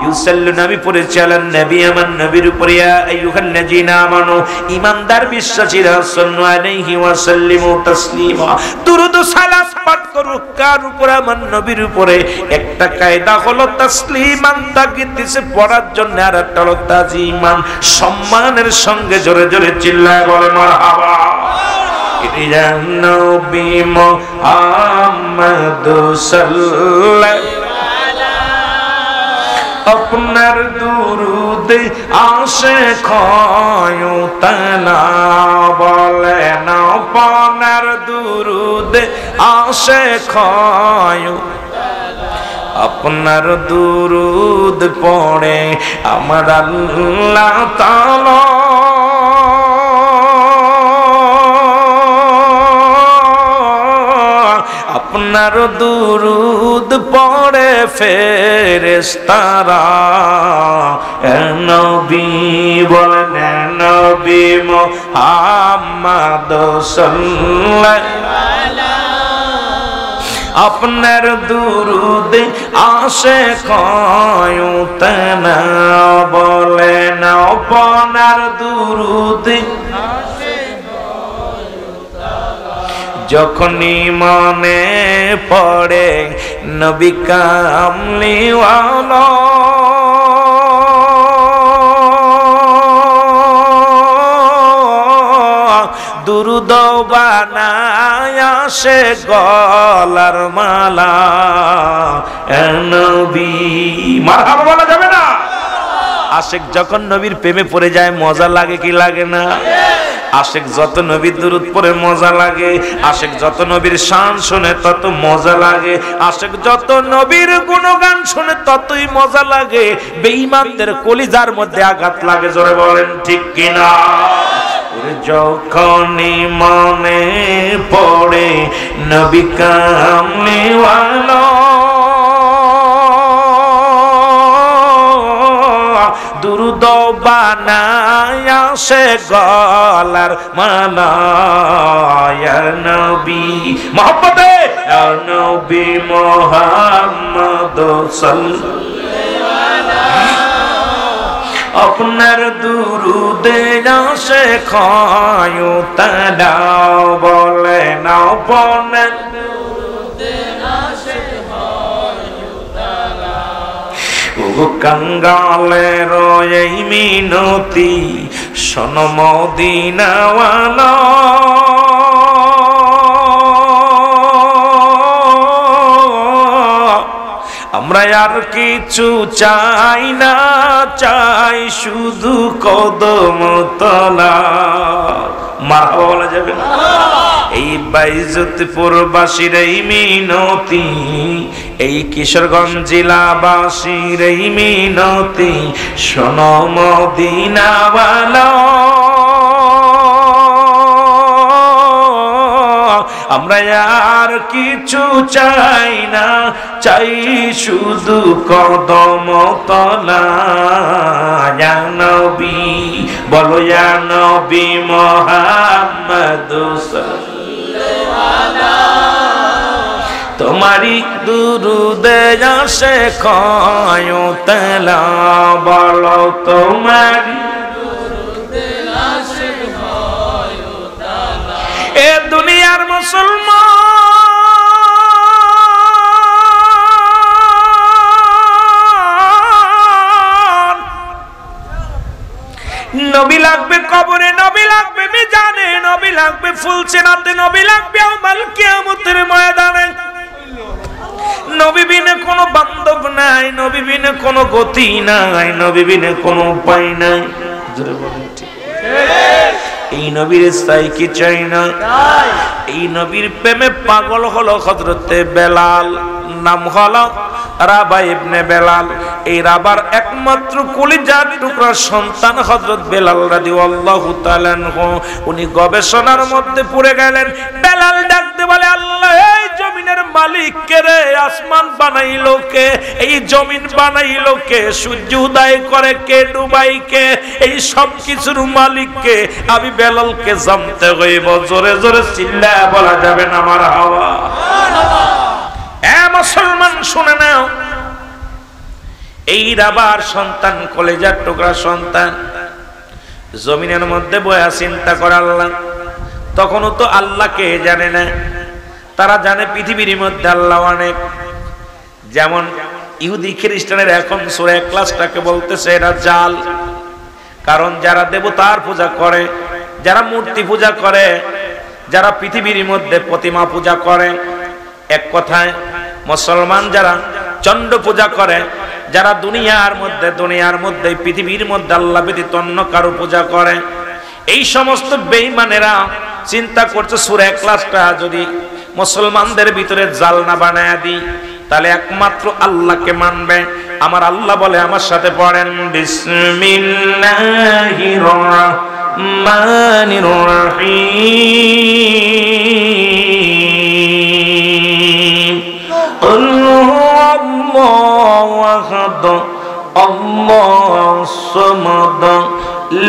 ইউসাল্লু নবী পড়ে চালান নবী আমার নবীর উপরে ইয়া আইয়ুহান্নাযিনা আমানু ঈমানদার বিশ্বাসীরা সাল্লু আলাইহি ওয়া সাল্লিমু তাসলিমা। দুরুদ ও সালাম পাঠ করুক কার উপরে? আমার নবীর উপরে। একটা কায়দা হলো তাসলিমান, তাকে দিছে পড়ার জন্য, আর একটা হলো তাজিমান, সম্মানের সঙ্গে। জোরে জোরে চিল্লায় বলে মারহাবা। ইয়া নবী মুহাম্মদ সাল্লাল্লাহু আপনার দুরুদে আসে খায়ু তালা বলেন আপনার দুরুদে আসে খায়ু আপনার দুরুদ পড়ে আমার আল্লাহ তাআলা আপনার দুরুদ পড়ে ফেরেশতারা নবী বলেন নবী মুহাম্মদ সাল্লাল্লাহু আপনার দুরুদ আসে খায়ু তালা বলেন আপনার দুরুদ যখনই মনে পড়ে নবী কামলিওয়ালা দুরুদ বানায় আসে গলার মালা নবী। মারহাবা বলা যাবে না? আশিক যখন নবীর প্রেমে পড়ে যায় মজা লাগে কি লাগে না? আশিক যত নবীর দুরূদ পড়ে মজা লাগে, আশিক যত নবীর শান শুনে তত মজা লাগে, আশিক যত নবীর গুণগান শুনে ততই মজা লাগে। বেঈমানদের কলিজার মধ্যে আঘাত লাগে। জোরে বলেন ঠিক কিনা? যখনই মনে পড়ে নবী কামলিওয়ালা দুরূদ বানায় আসে গলার মালা ইয়া নবী মুহাম্মদে ইয়া নবী মুহাম্মদ সাল্লাল্লাহু আপনার দুরুদে আসে ক্ষয়তালা বলে না পনের কাঙ্গালের এই মিনতি শোন মদিনাওয়ালা আমরা আর কিছু চাই না, চাই শুধু কদম তলা। মারহাবা বলা যাবে না? এই বাইজতপুর বাসীর এই মিনতি, এই কিশোরগঞ্জ জেলাবাসীর এই মিনতি, শোনো মদিনাওয়ালা আমরা আর কিছু চাই না, চাই শুধু কদম তলা। ইয়া নবী বলো, ইয়া নবী মুহাম্মদ তোমারি দুরুদে আসে ক্ষয়তালা বলো তোমারি এ দুনিয়ার মুসলমান নবী লাগবে কবরে, নবী লাগবে মিজানে, নবী লাগবে ফুলসিরাতে, নবী লাগবে ইয়াউমাল কিয়ামতের ময়দানে। নবী বিনে কোনো বান্ধব নাই, নবী বিনে কোনো গতি নাই, নবী বিনে কোনো উপায় নাই। জোরে বলেন ঠিক। এই নবীর চাই কি চাই না? এই নবীর প্রেমে পাগল হলো হযরতে বেলাল, নাম হলো রাবা ইবনে বেলাল। এই রাবার একমাত্র কলিজার টুকরা সন্তান হযরত বেলাল রাদিয়াল্লাহু তাআলা আনহু। উনি গবেষণার মধ্যে পড়ে গেলেন। বেলাল ডাকতে বলে, আল্লাহ এই জমিনের মালিক কে রে? আসমান বানাইলো কে? এই জমিন বানাইলো কে? সূর্য উদয় করে কে, ডুবাই কে? এই সব কিছুর মালিক কে? আমি বেলালকে জানতে হইব। জোরে জোরে চিল্লায়া বলা যাবে না মারহাবা? মুসলমান শুনে নাও, এই রাবার সন্তান, কলেজার টুকরা সন্তান, জমিনের মধ্যে বয়া চিন্তা করে আল্লাহ। তখনও তো আল্লাহকে জানে না, তারা জানে পৃথিবীর মধ্যে আল্লাহ অনেক। যেমন ইহুদি খ্রিস্টানের এখন সূরা ইখলাসটাকে বলতেছে এরা জাল। কারণ যারা দেবতার পূজা করে, যারা মূর্তি পূজা করে, যারা পৃথিবীর মধ্যে প্রতিমা পূজা করে, এক কথায় মুসলমান যারা চন্ড পূজা করে, যারা দুনিয়ার মধ্যে পৃথিবীর মধ্যে আল্লাহ ব্যতীত অন্য কারো পূজা করে, এই সমস্ত বেঈমানেরা চিন্তা করছে সূরা ইখলাসটা যদি মুসলমানদের ভিতরে জাল না বানায়া দিই, তাহলে একমাত্র আল্লাহকে মানবে। আমার আল্লাহ বলে, আমার সাথে পড়েন, বিসমিল্লাহির রাহমানির রাহিম। কুল হুয়াল্লাহু আহাদ আল্লাহুস সামাদ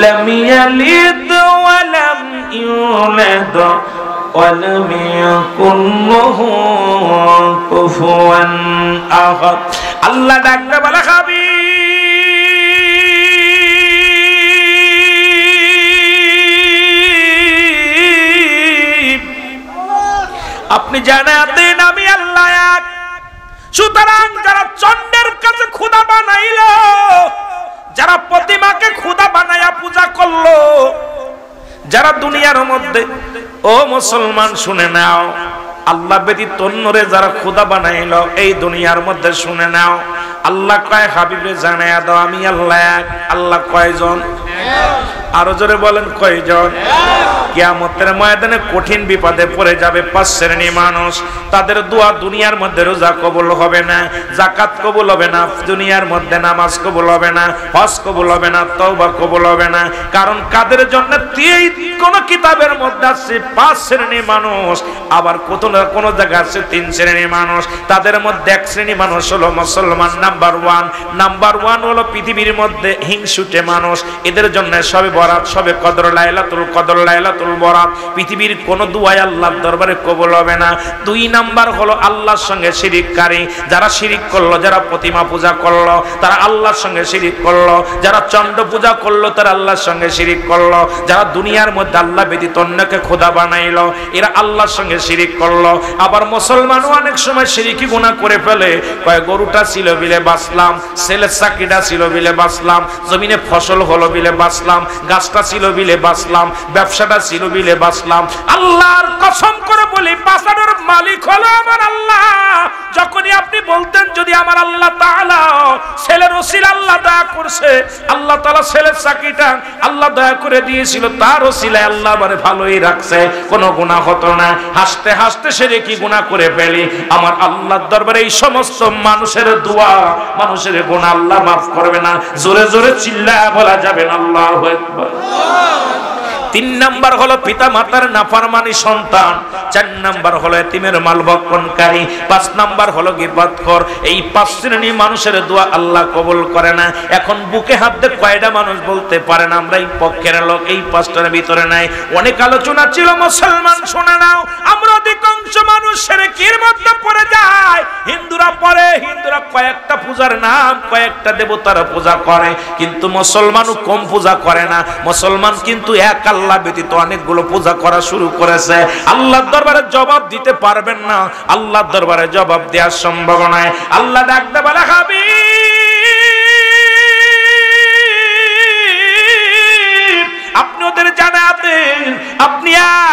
লাম ইয়ালিদ ওয়া লাম ইউলাদ ওয়া লাম ইয়াকুল লাহু কুফুয়ান আহাদ। আল্লাহ ডাকতে বলে, হাবিব আপনি জানা দেন আমি আল্লাহ এক। সুতরাং যারা চন্ডের কাছে খোদা বানাইলো, যারা প্রতিমাকে খোদা বানায়া পূজা করলো, যারা দুনিয়ার মধ্যে, ও মুসলমান শুনে নাও, আল্লাহ ব্যতীত অন্যরে যারা খোদা বানাইলো এই দুনিয়ার মধ্যে, শুনে নাও, আল্লাহ কয় হাবিবে জানায়া দাও আমি আল্লাহ এক। আল্লাহ কয়জন? আরো জোরে বলেন কয়জন? কিয়ামতের ময়দানে কঠিন বিপদে পড়ে যাবে 5 শ্রেণীর মানুষ। তাদের দোয়া দুনিয়ার মধ্যে রোজা কবুল হবে না, যাকাত কবুল হবে না, দুনিয়ার মধ্যে নামাজ কবুল হবে না, হজ কবুল হবে না, তওবা কবুল হবে না। কারণ কাদের জন্য কোন কিতাবের মধ্যে আছে 5 শ্রেণীর মানুষ, আবার কোন জায়গায় আছে 3 শ্রেণীর মানুষ। তাদের মধ্যে এক শ্রেণী মানুষ হলো মুসলমান নাম্বার 1 হলো পৃথিবীর মধ্যে হিংসুটে মানুষ। এদের কিসের জন্য? সবে বরাত, সবে কদর, লাইলাতুল কদর, লাইলাতুল বরাত। পৃথিবীর কোন দুআই আল্লাহর দরবারে কবুল হবে না। 2 নাম্বার হলো আল্লাহর সঙ্গে শিরিককারী। যারা শিরিক করলো, যারা প্রতিমা পূজা করলো, তারা আল্লাহর সঙ্গে শিরিক করলো। যারা চন্ড পূজা করলো, তারা আল্লাহর সঙ্গে শিরিক করলো। যারা দুনিয়ার মধ্যে আল্লাহ ব্যতীত অন্যকে খোদা বানাইলো, এরা আল্লাহর সঙ্গে শিরিক করলো। আবার মুসলমানও অনেক সময় শিরিকি গুনাহ করে ফেলে। কয় গরুটা ছিল বিলে বাঁচলাম, ছেলের চাকরিটা ছিল বিলে বাঁচলাম, জমিনে ফসল হলো বিলে বাঁচলাম, গাছটা ছিল বিলে বাঁচলাম, ব্যবসাটা ছিল বিলে বাঁচলাম। আল্লাহর কসম করে বলি, বাঁচানোর মালিক হলো আমার আল্লাহ। যখনই আপনি বলতেন যদি আমার আল্লাহ তাআলা ছেলের ওসিলা আল্লাহ দয়া করছে, আল্লাহ তাআলা ছেলের চাকরিটা আল্লাহ দয়া করে দিয়েছিল, তার ওসিলায় আল্লাহ আমারে ভালোই রাখছে, কোনো গুনাহ হতো না। হাসতে হাসতে সেরে কি গুনাহ করে ফেলি, আমার আল্লাহর দরবারে এই সমস্ত মানুষের দোয়া, মানুষের গুনাহ আল্লাহ মাফ করবে না। জোরে জোরে চিল্লায়া বলা যাবে না আল্লাহু আকবার। 3 নাম্বার হলো পিতা মাতার নাফরমানি সন্তান। 4 নাম্বার হলো এতিমের মাল ভক্ষণকারী। 5 নাম্বার হলো গীবতখোর। এই 5 শ্রেণীর মানুষের দোয়া আল্লাহ কবুল করে না। এখন বুকে হাত দিয়ে কয়টা মানুষ বলতে পারেন আমরা এই পক্ষের লোক? এই 5টার ভিতরে নাই। অনেক আলোচনা ছিল, মুসলমান শুনে নাও। আমরা অধিকাংশ মানুষ শিরকের মধ্যে পড়ে যায়। হিন্দুরা পড়ে, হিন্দুরা কয়েকটা পূজার নাম, কয়েকটা দেবতার পূজা করে, কিন্তু মুসলমানও কম পূজা করে না। মুসলমান কিন্তু এক আল্লাহ ব্যতীত অনেকগুলো পূজা করা শুরু করেছে। আল্লাহর দরবারে জবাব দিতে পারবেন না, আল্লাহর দরবারে জবাব দেওয়ার সম্ভব নয়। আল্লাহ ডাকতে বলে, হাবিব আপনি ওদের জানাতেন আপনি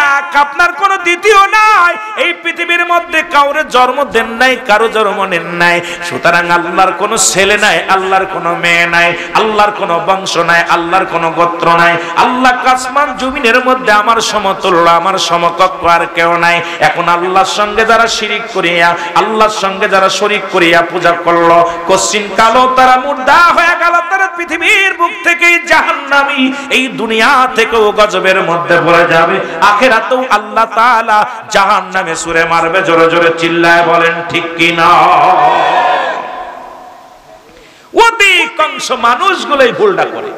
এক, আপনার কোনো দ্বিতীয় নাই। এই পৃথিবীর মধ্যে কাউরে জন্ম দেন নাই, কারো জন্ম নেন নাই। সুতরাং আল্লাহর কোনো ছেলে নাই, আল্লাহর কোনো মেয়ে নাই, আল্লাহর কোনো বংশ নাই, আল্লাহর কোনো গোত্র নাই। আল্লাহ আসমান জমিনের মধ্যে আমার সমতুল্য, আমার সমকক্ষ আর কেউ নাই। এখন আল্লাহর সঙ্গে যারা শিরিক করিয়া, আল্লাহর সঙ্গে যারা শরীক করিয়া পূজা করলো, কশ্চিন কালো তারা মুর্দা হয়ে গেল। তারা পৃথিবীর বুক থেকেই জাহান্নামী, এই দুনিয়া থেকেও গজবের মধ্যে পড়ে যাবে। আখিরাতেও আল্লাহ তাআলা জাহান্নামে ছুঁড়ে মারবে। জোরে জোরে চিল্লায় বলেন ঠিক কি না? অধিকাংশ মানুষগুলোই ভুলটা করে।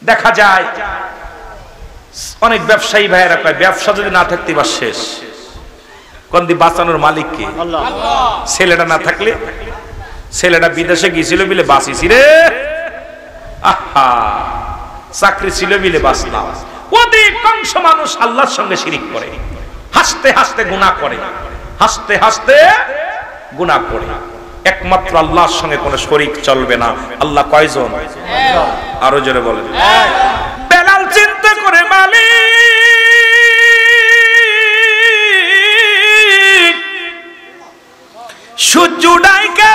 দেখা যায় অনেক ব্যবসায়ী ভাইয়েরা কয় ব্যবসা যদি না থাকতে বা শেষ। কোন দি বাঁচানোর মালিক কে? আল্লাহ। ছেলেটা না থাকলে, ছেলেটা বিদেশে গিয়েছিল বলে বাঁচিছি রে, আহা চাকরি ছিল বলে বাঁচলাম। অধিকাংশ মানুষ আল্লাহর সঙ্গে শিরিক করে, হাসতে হাসতে গুনাহ করে, হাসতে হাসতে গুনাহ করে। একমাত্র আল্লাহর সঙ্গে কোনো শরীক চলবে না। আল্লাহ কয়জন? আরো জোরে বলেন। বেলাল চিন্তা করে মালিক সূর্য ডাইকে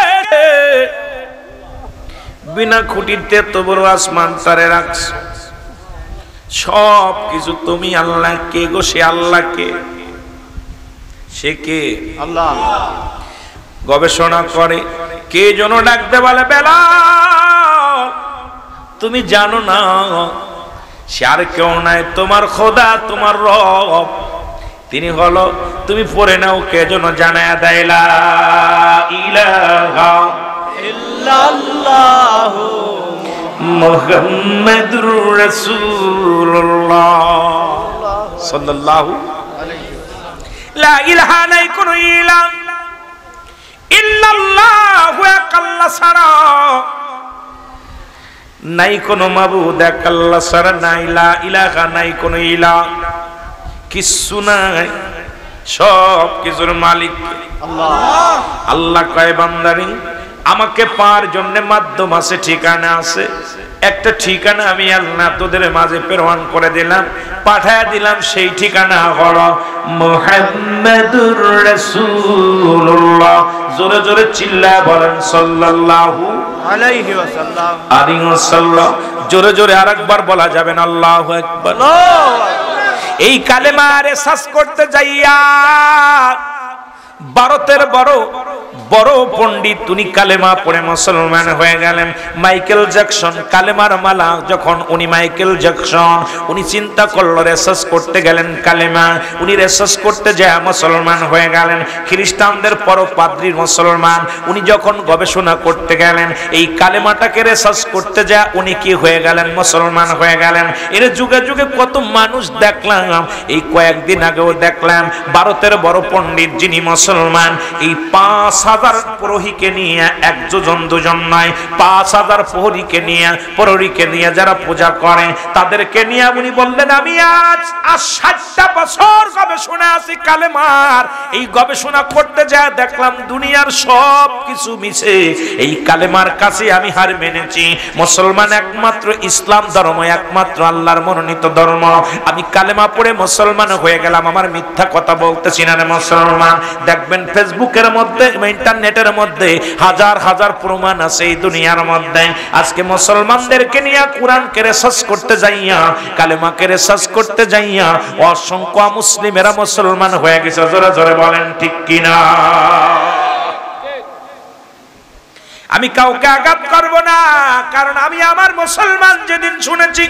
বিনা খুঁটিতে তো বড় আসমান তারে রাখছ, সব কিছু তুমি আল্লাহ কে গো? সে আল্লাহ কে? সে কে? আল্লাহ। গবেষণা করে কে যেন ডাকতে বলে, বেলাল তুমি জানো না সে আর কেউ নাই, তোমার খোদা, তোমার রব। তিনি হলো, তুমি পড়ে নাও, কে যেন জানায়া দেয়, লা ইলাহা ইল্লাল্লাহ মুহাম্মাদুর রাসূলুল্লাহ সাল্লাল্লাহু আলাইহি ওয়াসাল্লাম। লা ইলাহা নাই কোন ইলাহ ইল্লাল্লাহু এক আল্লাহ ছাড়া, নাই কোন মাবুদ এক আল্লাহ ছাড়া, নাই লা ইলাহা নাই কোন ইলাহ, কিছু নাই, সব কিছুর মালিক আল্লাহ। আল্লাহ কয় বান্দারে আমাকে পাওয়ার জন্য মাধ্যম আছে, ঠিকানা আছে। একটা ঠিকানা আমি আল্লাহ তোদের মাঝে প্রেরণ করে দিলাম, পাঠায় দিলাম। সেই ঠিকানা হলো মুহাম্মাদুর রাসূলুল্লাহ। জোরে জোরে চিল্লায় বলেন সাল্লাল্লাহু আলাইহি ওয়াসাল্লাম। জোরে জোরে আরেকবার বলা যাবে না আল্লাহু আকবার। এই কালেমা রিসার্চ করতে যাইয়া ভারতের বড় বড় পণ্ডিত, উনি কালেমা পড়ে মুসলমান হয়ে গেলেন। মাইকেল জ্যাকসন কালেমার মালা যখন উনি মাইকেল জ্যাকসন উনি চিন্তা করলো রিসার্চ করতে গেলেন কালেমা, উনি রিসার্চ করতে যায় মুসলমান হয়ে গেলেন। খ্রিস্টানদের পরও পাদ্রী মুসলমান, উনি যখন গবেষণা করতে গেলেন এই কালেমাটাকে রিসার্চ করতে যায় উনি কি হয়ে গেলেন? মুসলমান হয়ে গেলেন। এর যুগে যুগে কত মানুষ দেখলাম, এই কয়েকদিন আগেও দেখলাম ভারতের বড় পণ্ডিত যিনি মুসলমান, এই 5000 প্রহরীকে নিয়ে, এক যোজন দুজন নয়, 5000 প্রহরীকে নিয়ে যারা পূজা করে তাদেরকে নিয়ে উনি বললেন আমি আজ 60টা বছর গবেষণা আছি কালেমার। এই গবেষণা করতে যায় দেখলাম দুনিয়ার সব কিছু মিছে, এই কালেমার কাছে আমি হার মেনেছি। মুসলমান একমাত্র ইসলাম ধর্ম, একমাত্র আল্লাহর মনোনীত ধর্ম। আমি কালেমা পড়ে মুসলমান হয়ে গেলাম, আমার মিথ্যা কথা বলতেছি না রে মুসলমান। দেখবেন ফেসবুকের মধ্যে, ইন্টারনেটের মধ্যে হাজার হাজার প্রমাণ আছে এই দুনিয়ার মধ্যে। আজকে মুসলমানদেরকে নিয়ে কোরআনকে রিসার্চ করতে যাইয়া, কালেমাকে রিসার্চ করতে যাইয়া অসংখ্য মুসলিমেরা মুসলমান হয়ে গেছে। জোরে জোরে বলেন ঠিক কিনা? আমি কাউকে আঘাত করব না, কারণ আমি আমার মুসলমান যেদিন শুনেছি,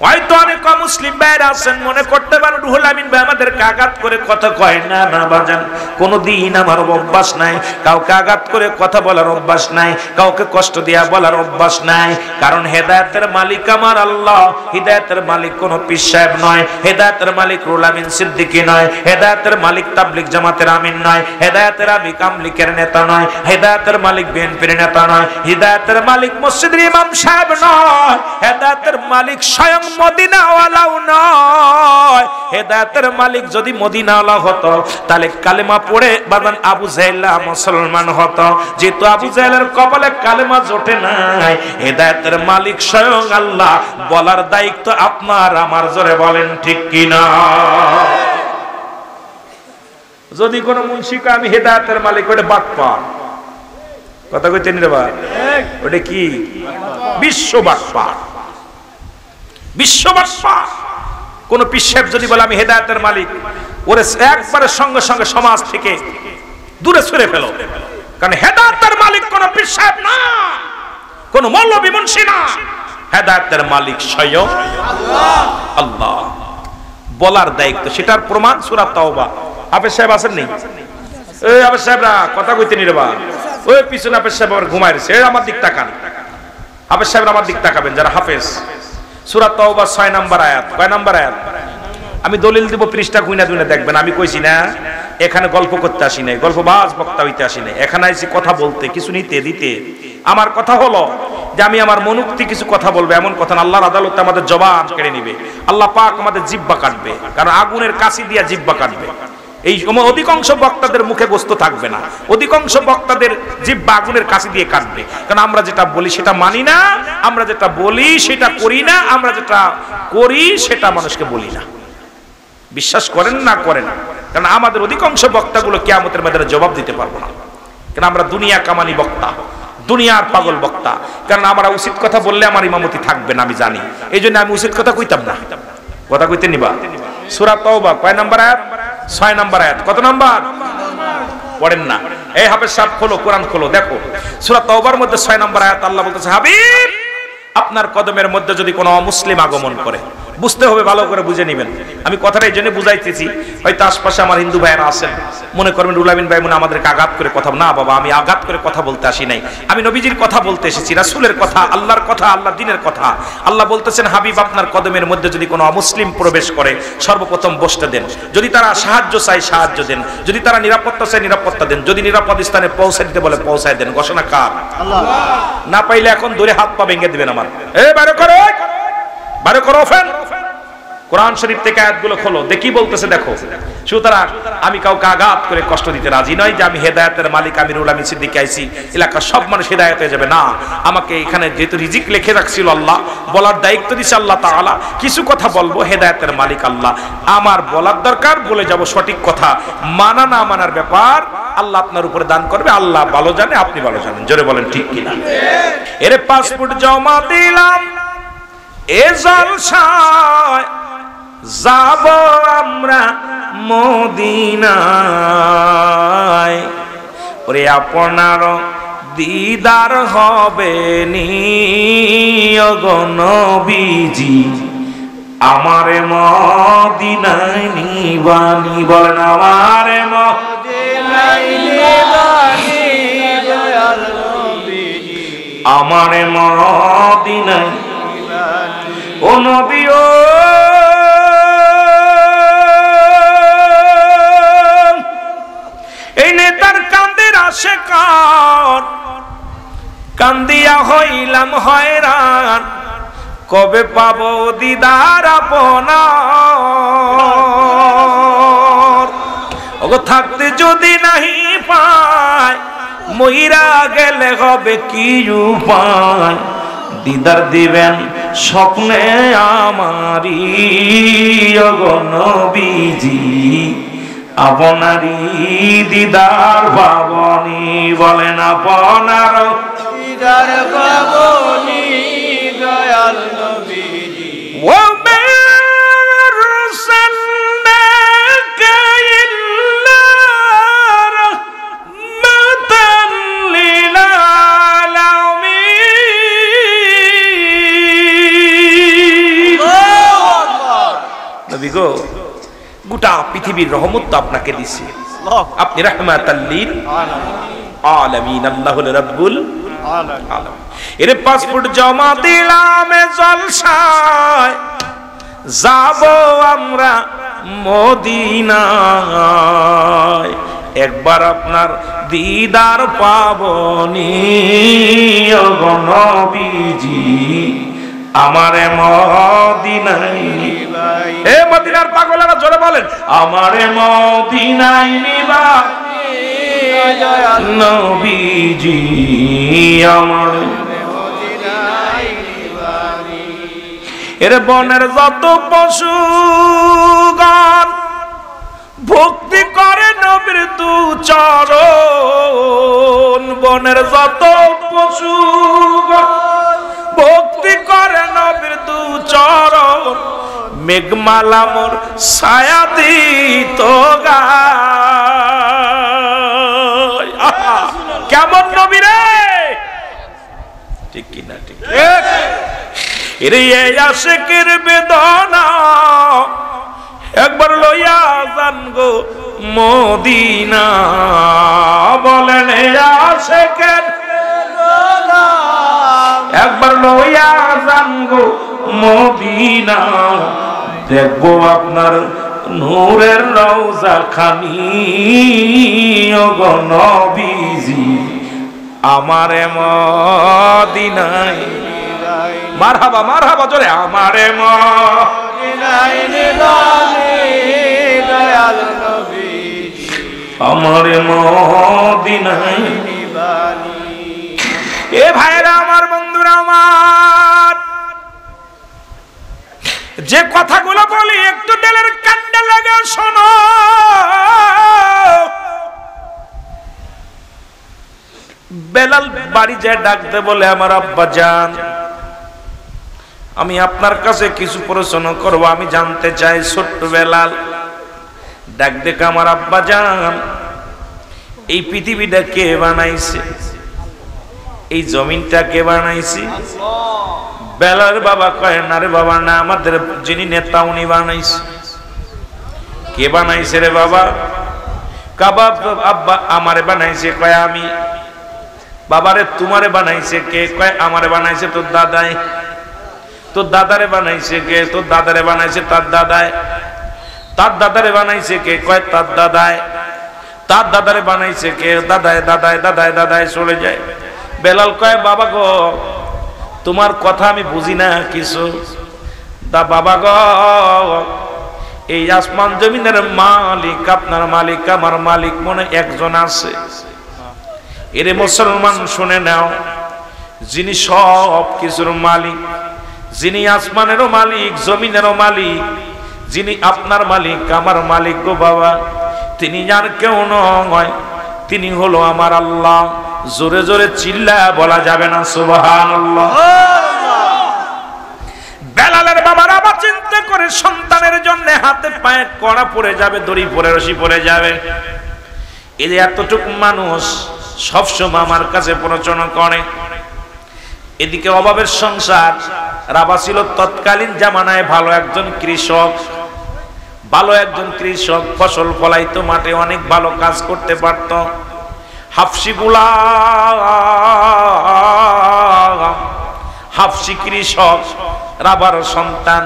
হয়তো অনেক মুসলিম ভাইরা আছেন মনে করতে পারেন রুহুল আমিন ভাই আমাদেরকে আঘাত করে কথা কয় না। না বাজান, কোনদিন আমার অভ্যাস নাই কাউকে আঘাত করে কথা বলার অভ্যাস নাই, কাউকে কষ্ট দিয়া বলার অভ্যাস নাই। কারণ হেদায়েতের মালিক আমার আল্লাহ, হিদায়াতের মালিক কোন পীর সাহেব নয়, হেদায়েতের মালিক রুহুল আমিন সিদ্দিকী নয়, হেদায়েতের মালিক তাবলীগ জামাতের আমিন নয়, হেদায়েতের আমিক আমলিকের নেতা নয়, হেদায়েতের মালিক বিএনপির নেতা নয়, হিদায়াতের মালিক মসজিদের ইমাম সাহেব নয়, হেদায়েতের মালিক স্বয়ং মদিনাওয়ালাও নয়। হেদায়েতের মালিক যদি মদিনাওয়ালা হতো তাহলে কালেমা পড়ে বাদান আবু জাহেল মুসলমান হতো। যেহেতু আবু জাহেলের কপালে কালেমা জোটে নাই, হেদায়েতের মালিক স্বয়ং আল্লাহ, বলার দায়িত্ব আপনার আমার। জোরে বলেন ঠিক কিনা? যদি কোন মুন্সিকে আমি হেদায়েতের মালিক, ওটা বাটপার। কথা কইতেন রে ভাই, ওটা কি? বিশ্ব বাটপার, বিশ্ববাসী। কোন পীর সাহেব যদি বলে আমি হেদায়েতের মালিক, ওরে একবারে সঙ্গে সঙ্গে সমাজ থেকে দূরে সরে ফেলো। কারণ হেদায়েতের মালিক কোন পীর সাহেব না, কোন মৌলভী মুন্সি না, হেদায়েতের মালিক স্বয়ং আল্লাহ। বলার দায়িত্ব, সেটার প্রমাণ সূরা তাওবা। হাফেজ সাহেব আছেন নি? এই হাফেজ সাহেবরা কথা কইতে নি রে বা, ওই পিছনে হাফেজ সাহেব আবার ঘুমায় রয়েছে, আমার দিক তাকান। হাফেজ সাহেবরা আমার দিক তাকাবেন যারা হাফেজ। সূরা তাওবা 6 নম্বর আয়াত। কয় নম্বর আয়াত? আমি দলিল দিব, পৃষ্ঠা গুইনা গুইনা দেখবেন। আমি কইছি না এখানে গল্প করতে আসি নাই, গল্পবাজ বক্তা হইতে আসি নাই, এখানে আইছি কথা বলতে, কিছু নিতে দিতে। আমার কথা হলো যে আমি আমার মনোক্তি কিছু কথা বলবো, এমন কথা না আল্লাহর আদালতে আমাদের জবান কেড়ে নিবে। আল্লাহ পাক আমাদের জিহ্বা কাটবে, কারণ আগুনের কাছি দিয়া জিহ্বা কাটবে। এই অধিকাংশ বক্তাদের মুখে গোস্ত থাকবে না, অধিকাংশ বক্তাদের জিহ্বা আগুনের কাছে দিয়ে কাটবে। কারণ আমরা যেটা বলি সেটা মানি না, আমরা যেটা বলি সেটা করি না, আমরা যেটা করি সেটা মানুষকে বলি না। বিশ্বাস করেন না করেন, কারণ আমাদের অধিকাংশ বক্তাগুলো কিয়ামতের ময়দানে জবাব দিতে পারবো না। কারণ আমরা দুনিয়া কামানি বক্তা, দুনিয়ার পাগল বক্তা। কারণ আমরা উচিত কথা বললে আমার ইমামতি থাকবে না, আমি জানি। এই জন্য আমি উচিত কথা কইতাম না। কথা কইতে নিবা? সূরা তাওবা কয় নম্বর আয়াত? 6 নম্বর আয়াত। কত নম্বর? পড়েন না। এই হাফেজ সাহেব খোলো, কোরআন খোলো, দেখো সূরা তাওবার মধ্যে 6 নম্বর আয়াত। আল্লাহ বলতেছে, হাবিব আপনার কদমের মধ্যে যদি কোনো অমুসলিম আগমন করে, বুঝতে হবে, ভালো করে বুঝে নেবেন। আমি কথাটা এই জন্য বুঝাইতেছি, হয়তো আশপাশে আমার হিন্দু ভাইয়েরা আছেন, মনে করবেন রুহুল আমিন ভাই মনে আমাদেরকে আঘাত করে কথা। না বাবা, আমি আঘাত করে কথা বলতে আসি নাই, আমি নবীজির কথা বলতে এসেছি, রাসূলের কথা, আল্লাহর কথা, আল্লাহ দ্বীনের কথা। আল্লাহ বলতেছেন, হাবিব আপনার কদমের মধ্যে যদি কোনো অমুসলিম প্রবেশ করে সর্বপ্রথম বসতে দেন। যদি তারা সাহায্য চায় সাহায্য দেন, যদি তারা নিরাপত্তা চায় নিরাপত্তা দেন, যদি নিরাপদ স্থানে পৌঁছে দিতে বলে পৌঁছায় দেন। ঘোষণা কার? আল্লাহ। না পাইলে এখন ধরে হাত পা ভেঙে দিবেন আমার। এই বাইরে করো, বাইরে করো ফেন। কোরআন শরীফ থেকে আয়াতগুলো খোলো, দেখি বলতেছে দেখো। সুতরাং আমি কাউকে আঘাত করে কষ্ট দিতে রাজি নই যে আমি হেদায়েতের মালিক, আমি রুহুল আমিন সিদ্দিকী আইছি এলাকার সব মানুষ হেদায়েত হয়ে যাবে না। আমাকে এখানে যেহেতু রিজিক লিখে রাখছিল আল্লাহ, বলার দায়িত্ব দিছে আল্লাহ তাআলা, কিছু কথা বলবো, হেদায়েতের মালিক আল্লাহ। আমার বলার দরকার, বলে যাব সঠিক কথা। মানা না মানার ব্যাপার আল্লাহ আপনার উপরে দান করবে, আল্লাহ ভালো জানে, আপনি ভালো জানেন। জোরে বলেন ঠিক কিনা? এর পাসপোর্ট জমা দিলাম, এ জলসায় যাব আমরা মদিনায়, ওরে আপনার দিদার হবে নি ওগো নবীজি আমারে মদিনায় নিবানি বলেন আমারে মদিনায় নিবানি দয়াল নবীজি আমারে মদিনায় ও নবী ও এই নেতার কান্দের আশিকান কান্দিয়া হইলাম হয়রান কবে পাবো দিদার আপনার ওগো থাকতে যদি নাহি পায় মইরা গেলে হবে কি উপায় দিদার দিবেন স্বপ্নে আমারি ওগো নবীজি আপনারি দিদার পাবনি বলেন আপনার দিদার পাবনি দয়াল নবীজি ওমা আরসালনাকা ইল্লা রাহমাতাল লিল আলামিন নবী গো গোটা পৃথিবীর রহমত তো আপনাকে দিছি আপনি রাহমাতাল লিল আলামিন আল্লাহুল রাব্বুল আলামিন এর পাসপোর্ট জমা দিলাম জলসায় যাব আমরা মদিনায় একবার আপনার দিদার পাবনি ওগো নবীজি আমারে মদিনায় এ মদিনার পাগলেরা জোরে বলেন আমারে মদিনায় নিবানি দয়াল নবীজি আমার মদিনায় নিবানি এর বনের যত পশুগণ ভক্তি করে নবীর দু চরণ বনের যত পশুগণ ভক্তি করে নবীর দু চরণ মেঘমালা মোর ছায়া দিত গায় কেমন নবী রে ঠিক কিনা ঠিক এরে আশিকের বেদনা একবার লইয়া যান গো মদিনা বলেন আশিকের বেদনা একবার লইয়া যান গো মদিনা দেখবো আপনার নূরের রওজা খানি ওগো নবীজি আমারে মদিনায় মারহাবা মারহাবা জোরে আমারে মদিনায় নিবানি দয়াল নবীজি আমারে মদিনায় নিবানি এ ভাইরা আমার বন্ধুরা আমার যে কথাগুলো বলি একটু দিলের কান্ডে লাগা শোনো বেলাল বাড়ি যায় ডাকতে বলে আমার আব্বা জান আমি আপনার কাছে কিছু প্রশ্ন করব আমি জানতে চাই ছোট্ট বেলাল ডাক দেখে আমার আব্বা জান এই পৃথিবীটা কে বানাইছে এই জমিনটা কে বানাইছে বেলাল বাবা কয় না রে বাবা না আমাদের যিনি নেতা উনি বানাইছে কে বানাইছে রে বাবা কাবাব আব্বা আমারে বানাইছে কয় আমি বাবারে তোমারে বানাইছে কে কয় আমারে বানাইছে তোর দাদাই তোর দাদারে বানাইছে কে তোর দাদারে বানাইছে তার দাদায় তার দাদারে বানাইছে কে কয় তার দাদায় তার দাদারে বানাইছে কে দাদায় দাদায় দাদায় দাদায় চলে যায় বেলাল কয় বাবা গো তোমার কথা আমি বুঝি না কিছু দা বাবা গো এই আসমান জমিনের মালিক আপনার মালিক আমার মালিক মনে একজন আছে এরে মুসলমান শুনে নাও যিনি সব কিছুর মালিক যিনি আসমানেরও মালিক জমিনেরও মালিক যিনি আপনার মালিক আমার মালিক গো বাবা তিনি আর কেউ নয় তিনি হলো আমার আল্লাহ জোরে জোরে চিল্লা বলা যাবে না সুবহানাল্লাহ বেলালের বাবার আবার চিন্তা করে সন্তানের জন্য হাতে পায়ে কড়া পড়ে যাবে দড়ি পড়ে রশি পড়ে যাবে এই যে এতটুকু মানুষ সবসময় আমার কাছে প্রচনা করে। এদিকে অভাবের সংসার। রাবা ছিল তৎকালীন জামানায় ভালো একজন কৃষক, ফসল ফলাইতো মাঠে, অনেক ভালো কাজ করতে পারত। হাফসি গোলাম, হাফসি কৃষক, রাবার সন্তান।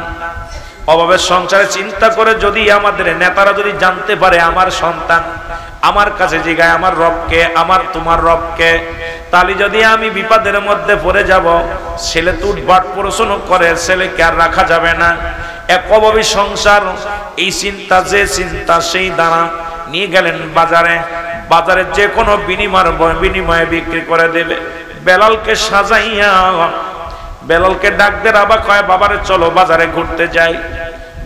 অভাবের সংসারে চিন্তা করে যদি আমাদের নেতারা যদি জানতে পারে আমার সন্তান আমার কাছে জিগায় আমার রবকে, আমার তোমার রবকে, তাহলে যদি আমি বিপদের মধ্যে পড়ে যাব, ছেলে টুটবাট পড়াশোনা করে, ছেলেকে আর রাখা যাবে না। এক অভাবী সংসার, এই চিন্তা, যে চিন্তা সেই দানা নিয়ে গেলেন বাজারে। বাজারে যে কোনো বিনিময়ে বিক্রি করে দেবে। বেলালকে সাজাইয়া, বেলালকে ডাক দে, রাবা কয় বাবারে চলো বাজারে ঘুরতে যাই।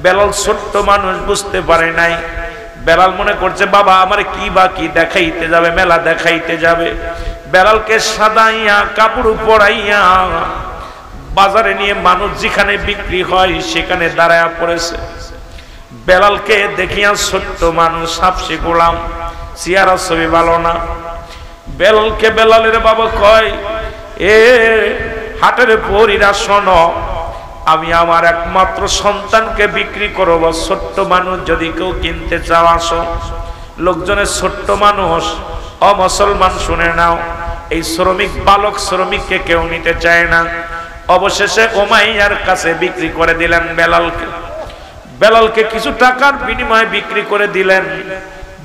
বেলাল ছোট্ট মানুষ, বুঝতে পারে নাই। বেলাল মনে করছে বাবা আমার কি বা কি দেখাইতে যাবে, মেলা দেখাইতে যাবে। বেলালকে সাজাইয়া কাপড় পরাইয়া বাজারে নিয়ে মানুষ যেখানে বিক্রি হয় সেখানে দাঁড়ায়া পড়েছে। বেলালকে দেখিয়া ছোট্ট মানুষ, হাফসি গোলাম, চেহারা ছবি ভালো না। বেলালকে বেলালের বাবা কয়, এ হাটের পরীরা শোনো, আমি আমার একমাত্র সন্তানকে বিক্রি করব, ছোট্ট মানুষ যদি কেউ কিনতে চাও আসো। লোকজনের ছোট্ট মানুষ, অমুসলমান, শুনে নাও, এই শ্রমিক, বালক শ্রমিককে কেউ নিতে চায় না। অবশেষে উমাইয়ার কাছে বিক্রি করে দিলেন বেলালকে। বেলালকে কিছু টাকার বিনিময়ে বিক্রি করে দিলেন।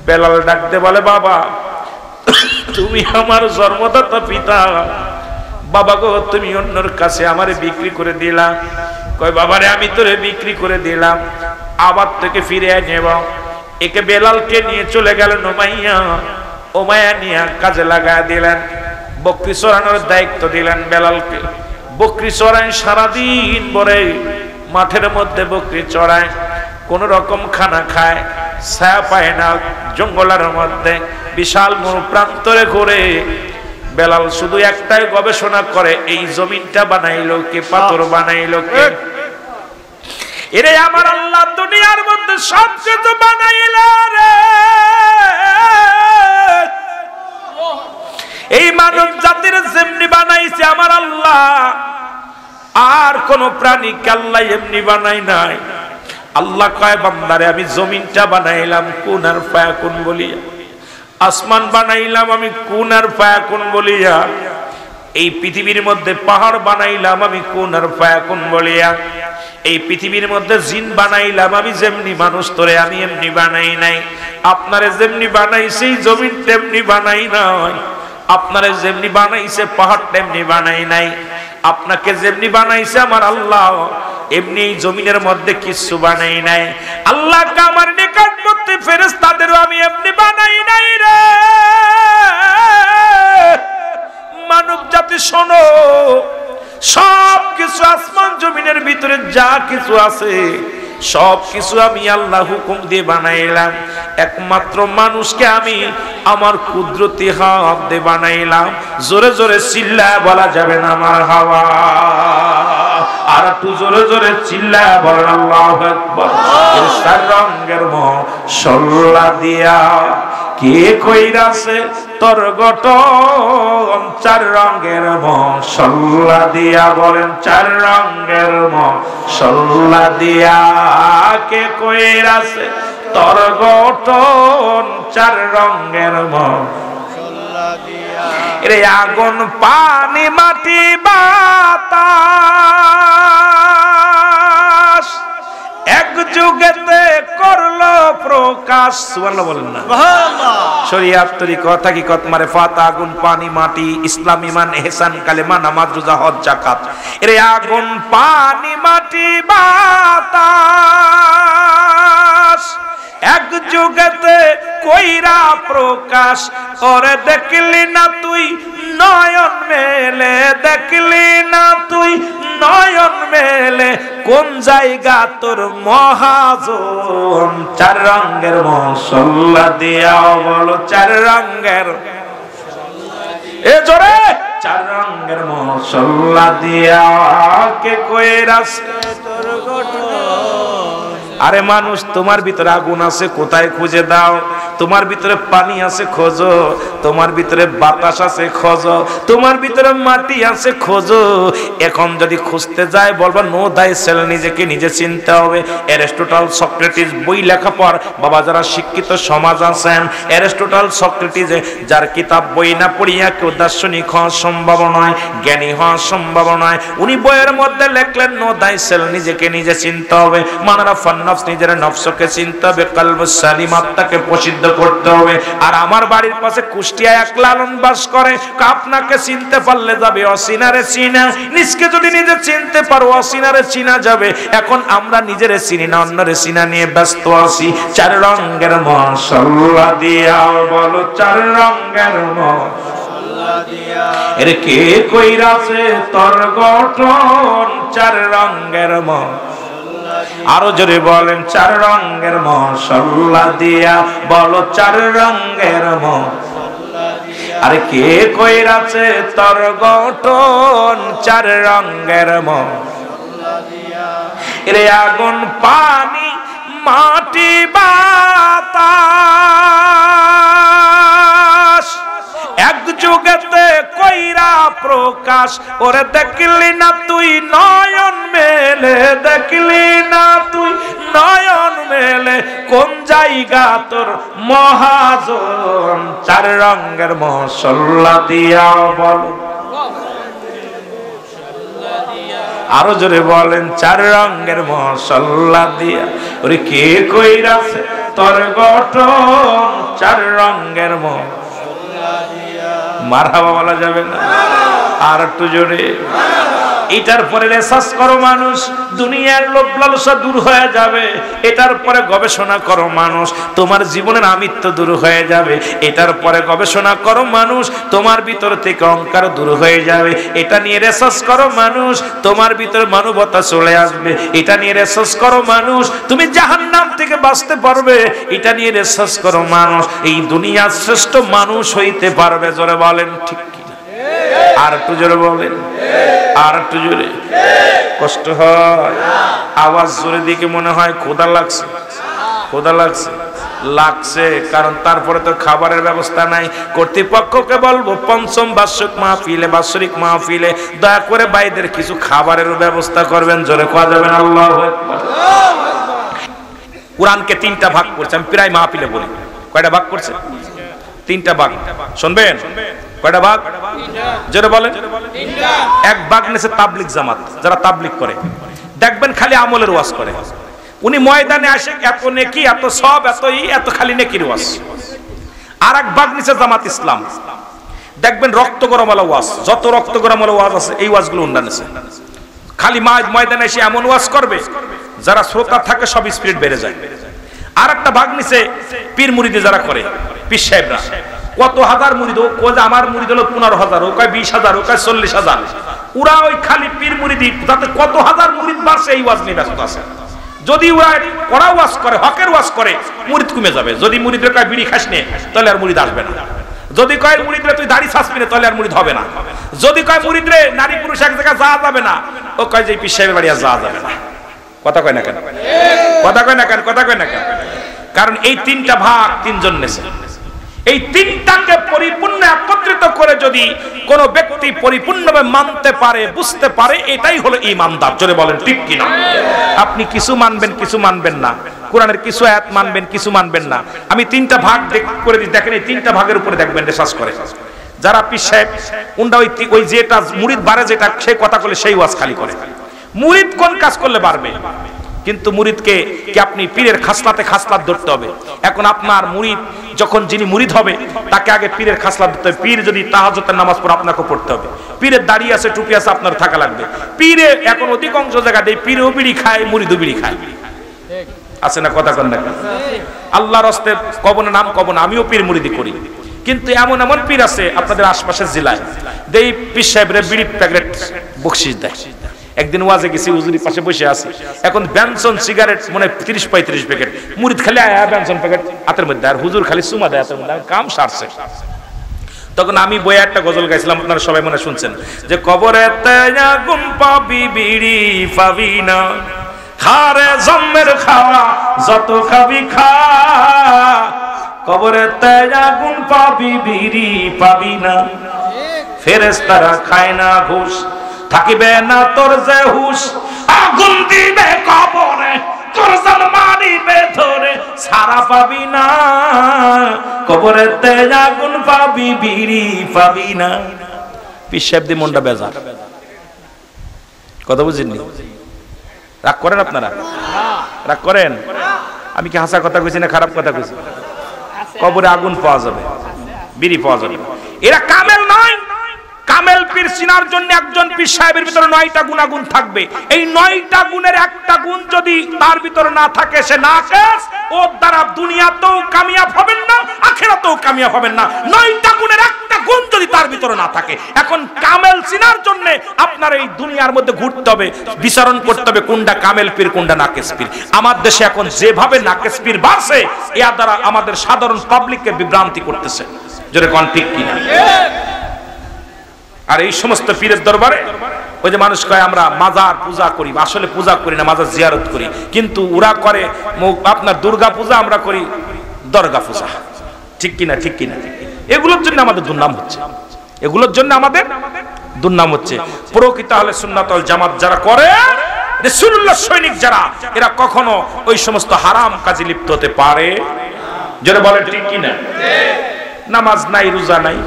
বেলাল ডাকতে বলে, বাবা তুমি আমার জন্মদাতা পিতা, বাবা গো তুমি অন্যর কাছে আমারে বিক্রি করে দিলা। কয় বাবারে আমি তোরে বিক্রি করে দিলাম, আবার থেকে ফিরে নেব। একে বেলালকে নিয়ে চলে গেলেন উমাইয়া। উমাইয়া নিয়ে কাজে লাগায় দিলেন, বকরি চড়ানোর দায়িত্ব দিলেন বেলালকে। বকরি চড়ায়, সারাদিন ভরে মাঠের মধ্যে বকরি চড়ায়, কোন রকম খানা খায়, ছায়া পায় না, জঙ্গলের মধ্যে বিশাল মরু প্রান্তরে ঘুরে। বেলাল শুধু একটাই গবেষণা করে, এই জমিনটা বানাইলো কে, পাথর বানাইলো কে? এরে আমার আল্লাহ দুনিয়ার মধ্যে সব কিছু বানাইলো রে, এই মানব জাতির যেমনি বানাইছে আমার আল্লাহ, আর কোন প্রাণীকে আল্লাহ এমনি বানাই নাই। আল্লাহ কয় বান্দারে আমি জমিনটা বানাইলাম কুন আর ফায়াকুন বলিয়া, আসমান বানাইলাম আমি কুন আর ফায়াকুন বলিয়া, এই পৃথিবীর মধ্যে পাহাড় বানাইলাম আমি কুন আর ফায়াকুন বলিয়া, এই পৃথিবীর মধ্যে জিন বানাইলাম আমি যেমনি, মানুষ তোরে আমি এমনি বানাই নাই। আপনারে যেমনি বানাইছে জমিন তেমনি বানাই নাই, আপনারে যেমনি বানাইছে পাহাড় তেমনি বানাই নাই। আপনাকে যেমনি বানাইছে আমার আল্লাহ এমনি জমিনের মধ্যে কিছু বানাই নাই। আল্লাহকে আমার নিকটবর্তী ফেরেশতাদেরও আমি এমনি বানাই নাই রে। মানব জাতি শোনো, সব কিছু আসমান জমিনের ভিতরে যা কিছু আছে সব কিছু আমি আল্লাহ হুকুম দিয়ে বানাইলাম। একমাত্র মানুষকে আমি আমার কুদরতি হাত দিয়ে বানাইলাম। জোরে জোরে চিল্লায় বলা যাবে না আমার হাওয়া, আর একটু জোরে জোরে চিল্লায় বলেন আল্লাহু আকবার। চার রঙের মশলা দিয়া কে কইরাছে তোর গঠন, চার রঙের মশলা দিয়া, বলেন চার রঙের মশলা দিয়া কে কইরাছে তোর গঠন, চার রঙের মশলা দিয়া। রে আগুন পানি মাটি বাতাস এক যুগেতে করলো প্রকাশ। সুবহানাল্লাহ বলেন না? শরিয়াত তরিকত হাকিকত মারিফাত, আগুন পানি মাটি, ইসলাম ঈমান ইহসান কালেমা নামাজ রোজা হজ যাকাত। এরে আগুন পানি মাটি বাতাস এক যুগেতে কইরা প্রকাশ। ওরে দেখলি না তুই নয়ন মেলে, দেখলি না তুই নয়ন মেলে, কোন জায়গা তোর মহাজন। চার রঙের মশলা দিয়া, বলো চার রঙের, এ জোরে, চার রঙের মশলা দিয়া কে কইরাছে তোর গঠন, আরে মানুষ, তোমার ভিতরে আগুন আছে, কোথায় খুঁজে দাও? তোমার ভিতরে পানি আছে, খোঁজো। তোমার ভিতরে বাতাস আছে, খোঁজো। তোমার ভিতরে মাটি আছে, খোঁজো। এখন যদি খুঁজতে যায়, বলবা নো দাই সেল, নিজেকে নিজে চিনতে হবে। অ্যারিস্টটল, সক্রেটিস বই লেখা পর বাবা, যারা শিক্ষিত সমাজ আছেন, অ্যারিস্টটল সক্রেটিস যার কিতাব বই না পড়িয়া কেউ দার্শনিক হওয়া সম্ভব নয়, জ্ঞানী হওয়া সম্ভব নয়। উনি বইয়ের মধ্যে লেখলেন নো দাই সেল, নিজেকে নিজে চিনতে হবে। মানারা ফান্নফস, নিজের নফসকে চিনতে হবে। কলবুস সালিম, আত্মাকে প্রসিদ্ধ করতে হবে। আর আমার বাড়ির পাশে কুষ্টিয়ায় এক লালন বাস করে, আপনাকে চিনতে পারলে যাবে অচিনারে চিনা, নিজকে যদি নিজে চিনতে পারো অচিনারে চিনা যাবে। এখন আমরা নিজেরে চিনি না, অন্যরে চিনা নিয়ে ব্যস্ত আছি। চার রঙের মশলা দিয়া বলো, চার রঙের মশলা দিয়া এর কে কইরাছে তোর গঠন, চার রঙের মশলা। আরো জোরে বলেন, চার রঙের মশলা দিয়া বলো, চার রঙের মশলা। আরে কে কইরাছে তোর গঠন, চার রঙের মশলা দিয়া। এরে আগুন, পানি, মাটি, বাতাস এক যুগেতে কইরা প্রকাশ। ওরে দেখলি না তুই নয়ন মেলে, দেখলি না তুই নয়ন মেলে, কোন জায়গা তোর মহাজন, চার রঙের মশলা দিয়া বলো। আরো জোরে বলেন, চার রঙের মশলা দিয়া। ওরে কে কইরাছে তোর গঠন, চার রঙের মশলা দিয়া। মারহাবা বলা যাবে না? আর একটু জোরে। এটার পরে রিসার্চ করো মানুষ, দুনিয়ার লোভ লালসা দূর হয়ে যাবে। এটার পরে গবেষণা করো মানুষ, তোমার জীবনের আমিত্ব দূর হয়ে যাবে। এটার পরে গবেষণা করো মানুষ, তোমার ভিতর থেকে অহংকার দূর হয়ে যাবে। এটা নিয়ে রিসার্চ করো মানুষ, তোমার ভিতরে মানবতা চলে আসবে। এটা নিয়ে রিসার্চ করো মানুষ, তুমি জাহান্নাম থেকে বাঁচতে পারবে। এটা নিয়ে রিসার্চ করো মানুষ, এই দুনিয়ার শ্রেষ্ঠ মানুষ হইতে পারবে। জোরে বলেন ঠিক কি? আর একটু জোরে বলেন, আর একটু জোরে। কষ্ট হয়? আওয়াজ জোরে দিকে মনে হয় ক্ষুধা লাগছে, ক্ষুধা লাগছে, লাগছে। কারণ তারপরে তো খাবারের ব্যবস্থা নাই। কর্তৃপক্ষকে বলবো, পঞ্চম বার্ষিক মাহফিলে, বাৎসরিক মাহফিলে দয়া করে ভাইদের কিছু খাবারের ব্যবস্থা করবেন। জোরে কোয়া যাবেন আল্লাহু আকবার। কোরআনকে তিনটা ভাগ করছে, আমি প্রায় মাহফিলে বলি। কয়টা ভাগ করছে? তিনটা ভাগ। শুনবেন? কয়টা ভাগ? জোরে বলেন। এক ভাগ নেছে তাবলিগ জামাত, যারা তাবলিগ করে, দেখবেন খালি আমলের ওয়াজ করে। উনি ময়দানে আসে, এত নেকি, এত সব, এত খালি নেকির ওয়াজ। আর এক ভাগ নিছে জামাত ইসলাম, দেখবেন রক্ত গরমালা ওয়াজ, যত রক্ত গরমালা ওয়াজ আছে এই ওয়াজগুলো উন্নয়ন আছে। খালি ময়দানে এসে এমন ওয়াজ করবে, যারা শ্রোতা থাকে সব স্পিরিট বেড়ে যায়। আর একটা ভাগ নিছে পীর মুরিদি যারা করে, পীর সাহেবরা, কত হাজার মুরিদ, ও যে আমার মুরিদ হলো 15,000, ও কয় 20,000, ও কয় 40,000। ওরা ওই খালি পীর মুরিদি, যাতে কত হাজার মুরিদ বাড়ছে এই ওয়াজ নিয়ে ব্যস্ত আছে। যদি ওরা কড়া ওয়াজ করে, হকের ওয়াজ করে, মুরিদ কমে যাবে। যদি মুরিদের কয় বিড়ি খাস নে, তাহলে আর মুরিদ আসবে না। যদি কয় মুরিদরে তুই দাড়ি ছাসবি না, তাহলে আর মুরিদ হবে না। যদি কয় মুরিদরে নারী পুরুষ এক জায়গায় যাওয়া যাবে না, ও কয় যে পীর সাহেবের বাড়ি আর যাওয়া যাবে না। কথা কয় না কেন? কথা কয় না কেন? কথা কয় না কেন? কারণ এই তিনটা ভাগ তিনজন নেছে। এই তিনটাকে পরিপূর্ণ একত্রিত করে যদি কোন ব্যক্তি পরিপূর্ণভাবে মানতে পারে, বুঝতে পারে, এটাই হলো ঈমানদার। জোরে বলেন ঠিক কিনা? আপনি কিছু মানবেন, কিছু মানবেন না। কোরআনের কিছু আয়াত মানবেন, কিছু মানবেন না। আমি তিনটা ভাগ করে দিই, দেখেন এই তিনটা ভাগের উপরে দেখবেন রিসার্চ করে। যারা পীর সাহেব, উন্ডা ওই যেটা মুরিদ বাড়ে, যেটা সেই কথা বলে সেই ওয়াজ খালি করে। মুরিদ কোন কাজ করলে বাড়বে? কিন্তু মুরিদকে কি আপনি পীরের খাসলাতে খাসলাত ধরতে হবে। এখন আপনার মুরিদ যখন যিনি মুরিদ হবে, তাকে আগে পীরের খাসলাত ধরতে হবে। পীর যদি তাহাজ্জুদের নামাজ পড়ে, আপনাকে পড়তে হবে। পীরের দাড়ি আছে, টুপি আছে, আপনার থাকা লাগবে। পীরে এখন অধিকাংশ জায়গায় পীরও বিড়ি খায়, মুরিদও বিড়ি খায়, আছে না? কথা কন না? আল্লাহর হস্তে কবনে নাম কবনে, আমিও পীর মুরিদি করি। কিন্তু এমন এমন পীর আছে আপনাদের আশপাশের জেলায়, এই পীর সাহেবরা বিড়ি প্যাকেট বকশিস দেয়। একদিন ওয়াজে গেছি, হুজুরির পাশে বসে আছে, এখন বেনসন সিগারেট মনে 30-35 প্যাকেট, মুরিদ খালি আয়া বেনসন প্যাকেট হাতের মধ্যে, আর হুজুর খালি সুমা দেয় হাতের মধ্যে, কাম সারছে। তখন আমি বইয়ে একটা গজল গাইছিলাম, আপনারা সবাই মনে শুনছেন, যে কবরে আগুন পাবি বিড়ি পাবি না, খারে জন্মের খাওয়া যত খাবি খা, কবরে তাই আগুন পাবি বিড়ি পাবি না। ফেরেশতারা খায় না ঘুষ, থাকিবে না তোর যে হুশ, আগুন দিবে কবরে তোর জান মারিবে ধরে, সারা পাবি না কবরে তাই আগুন পাবি বিড়ি পাবি না। পীর সাহেব দি মনটা বেজার, কথা বুঝেননি? রাগ করেন আপনারা? রাগ করেন? আমি কি হাসা কথা কইছি না খারাপ কথা কইছি? কবরে আগুন পাওয়া যাবে, বিড়ি পাওয়া যাবে। এরা কামেল নয়। কামেল পীর চিনার জন্য একজন পীর সাহেবের ভিতরে 9টা গুণাগুণ থাকবে। এই 9টা গুণের একটা গুণ যদি তার ভিতরে না থাকে, সে নাকেস। ওর দ্বারা দুনিয়াতেও কামিয়াব হবেন না, আখিরাতেও কামিয়াব হবেন না। 9টা গুণের একটা গুণ যদি তার ভিতরে না থাকে। এখন কামেল চিনার জন্য আপনার এই দুনিয়ার মধ্যে ঘুরতে হবে, বিচারণ করতে হবে কোনটা কামেল পীর কোনটা নাকেস পীর। আমার দেশে এখন যেভাবে নাকেস পীর বাড়ছে, এর দ্বারা আমাদের সাধারণ পাবলিককে বিভ্রান্তি করতেছে। জোরে কোন ঠিক কিনা? আর এই সমস্ত পীরের দরবারে ওই যে মানুষ কয় আমরা মাজার পূজা করি, আসলে পূজা করি না, মাজার জিয়ারত করি। কিন্তু ওরা করে আপনার দুর্গা পূজা, আমরা করি দরগা পূজা। ঠিক কিনা? ঠিক কিনা? এগুলোর জন্য আমাদের দুর্নাম হচ্ছে, এগুলোর জন্য আমাদের দুর্নাম হচ্ছে। প্রকৃত আহলে সুন্নাত ওয়াল জামাত যারা করে, রাসূলুল্লাহ সৈনিক যারা, এরা কখনো ওই সমস্ত হারাম কাজে লিপ্ত হতে পারে। যারা বলে ঠিক কিনা? নামাজ নাই, রোজা নাই,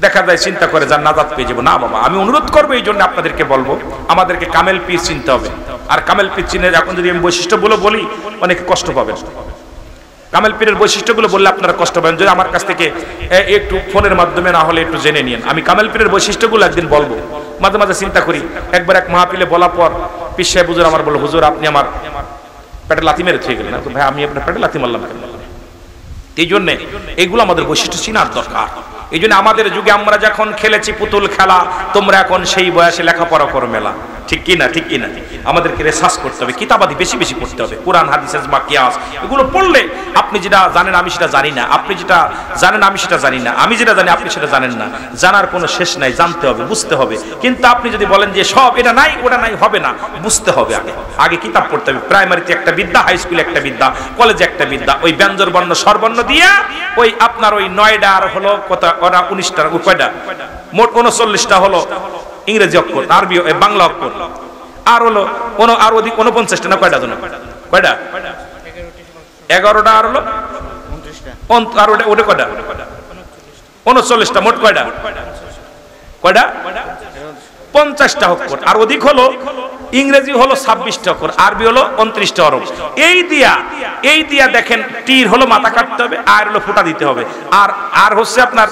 দেখা যায় চিন্তা করে যার নাজাত পেয়ে যাবো। না বাবা, আমি অনুরোধ করবো, এই জন্য আপনাদেরকে বলবো আমাদেরকে কামেল পীর চিনতে হবে। আর কামেল পীর চিনে এখন যদি আমি বৈশিষ্ট্যগুলো বলি, অনেকে কষ্ট পাবেন। কামেল পীরের বৈশিষ্ট্যগুলো বললে আপনারা কষ্ট পাবেন। যদি আমার কাছ থেকে একটু ফোনের মাধ্যমে না হলে একটু জেনে নিন। আমি কামেল পীরের বৈশিষ্ট্যগুলো একদিন বলবো। মাঝে মাঝে চিন্তা করি, একবার এক মাহফিলে বলার পর পীর সাহেব হুজুর আমার বলল, হুজুর আপনি আমার পেটে লাথি মেরে থুয়ে গেলেন। ভাই আমি আপনার পেটে লাথি মারলাম কেন? এই জন্য এইগুলো আমাদের বৈশিষ্ট্য চিনার দরকার। এই জন্য আমাদের যুগে আমরা যখন খেলেছি পুতুল খেলা, তোমরা এখন সেই বয়সে লেখাপড়া করো মেলা। ঠিক কিনা? ঠিক কিনা? আমাদেরকে রিসার্চ করতে হবে, কিতাবাদি বেশি বেশি পড়তে হবে। কোরআন হাদিস বা কিয়াস এগুলো পড়লে আপনি যেটা জানেন আমি সেটা জানি না, আপনি যেটা জানেন আমি সেটা জানি না, আমি যেটা জানি আপনি সেটা জানেন না। জানার কোনো শেষ নাই, জানতে হবে, বুঝতে হবে। কিন্তু আপনি যদি বলেন যে সব এটা নাই ওটা নাই, হবে না। বুঝতে হবে, আগে কিতাব পড়তে হবে। প্রাইমারিতে একটা বিদ্যা, হাই স্কুলে একটা বিদ্যা, কলেজে একটা বিদ্যা। ওই ব্যঞ্জন বর্ণ স্বরবর্ণ দিয়ে ওই আপনার ওই 9টা আর হলো কটা, ওরা 19টা, কয়টা মোট 39টা হলো ইংরেজি অক্ষর, আরবি বাংলা অক্ষর। আর হলো আর ওদিক 49টা না কয়টা? কয়টা? 11টা। আর হলো আর ওটা কয়টা? 39টা। মোট কয়টা? 50টা অক্ষর। আর ওদিক হলো ইংরেজি হলো 26টা অক্ষর, আরবি হলো 29টা হরফ। এই দিয়া দেখেন, টির হলো মাথা কাটতে হবে, আর হলো ফুটা দিতে হবে। আর হচ্ছে আপনার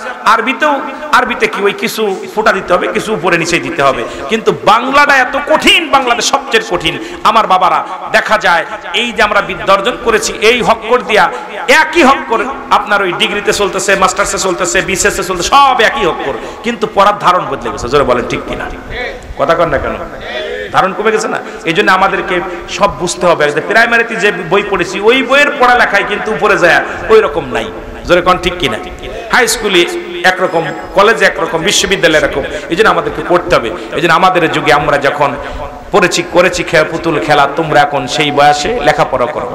আরবিতে কি ওই কিছু ফুটা দিতে হবে, কিছু উপরে নিচে দিতে হবে। কিন্তু বাংলাটা এত কঠিন, বাংলাদেশ সবচেয়ে কঠিন। আমার বাবারা দেখা যায় এই যে আমরা বিদ্যা অর্জন করেছি, এই হক্কর দিয়া একই হক্কর আপনার ওই ডিগ্রিতে চলতেছে, মাস্টার্সে চলতেছে, বিসিএসে চলতেছে, সব একই হক্কর। কিন্তু পড়ার ধারণ বদলে গেছে। জোরে বলেন ঠিক কিনা? কথা কন না কেন? ধারণ কমে গেছে না? এই জন্য আমাদেরকে সব বুঝতে হবে। প্রাইমারিতে যে বই পড়েছি ওই বইয়ের পড়ালেখায় কিন্তু উপরে যায় ওই রকম নাই। জোরে কোন ঠিক কিনা? হাই স্কুলে একরকম, কলেজে একরকম, বিশ্ববিদ্যালয়ে এরকম। এই জন্য আমাদেরকে পড়তে হবে। এই জন্য আমাদের যুগে আমরা যখন করেছি পুতুল খেলা, তোমরা এখন সেই বয়সে লেখাপড়া করো।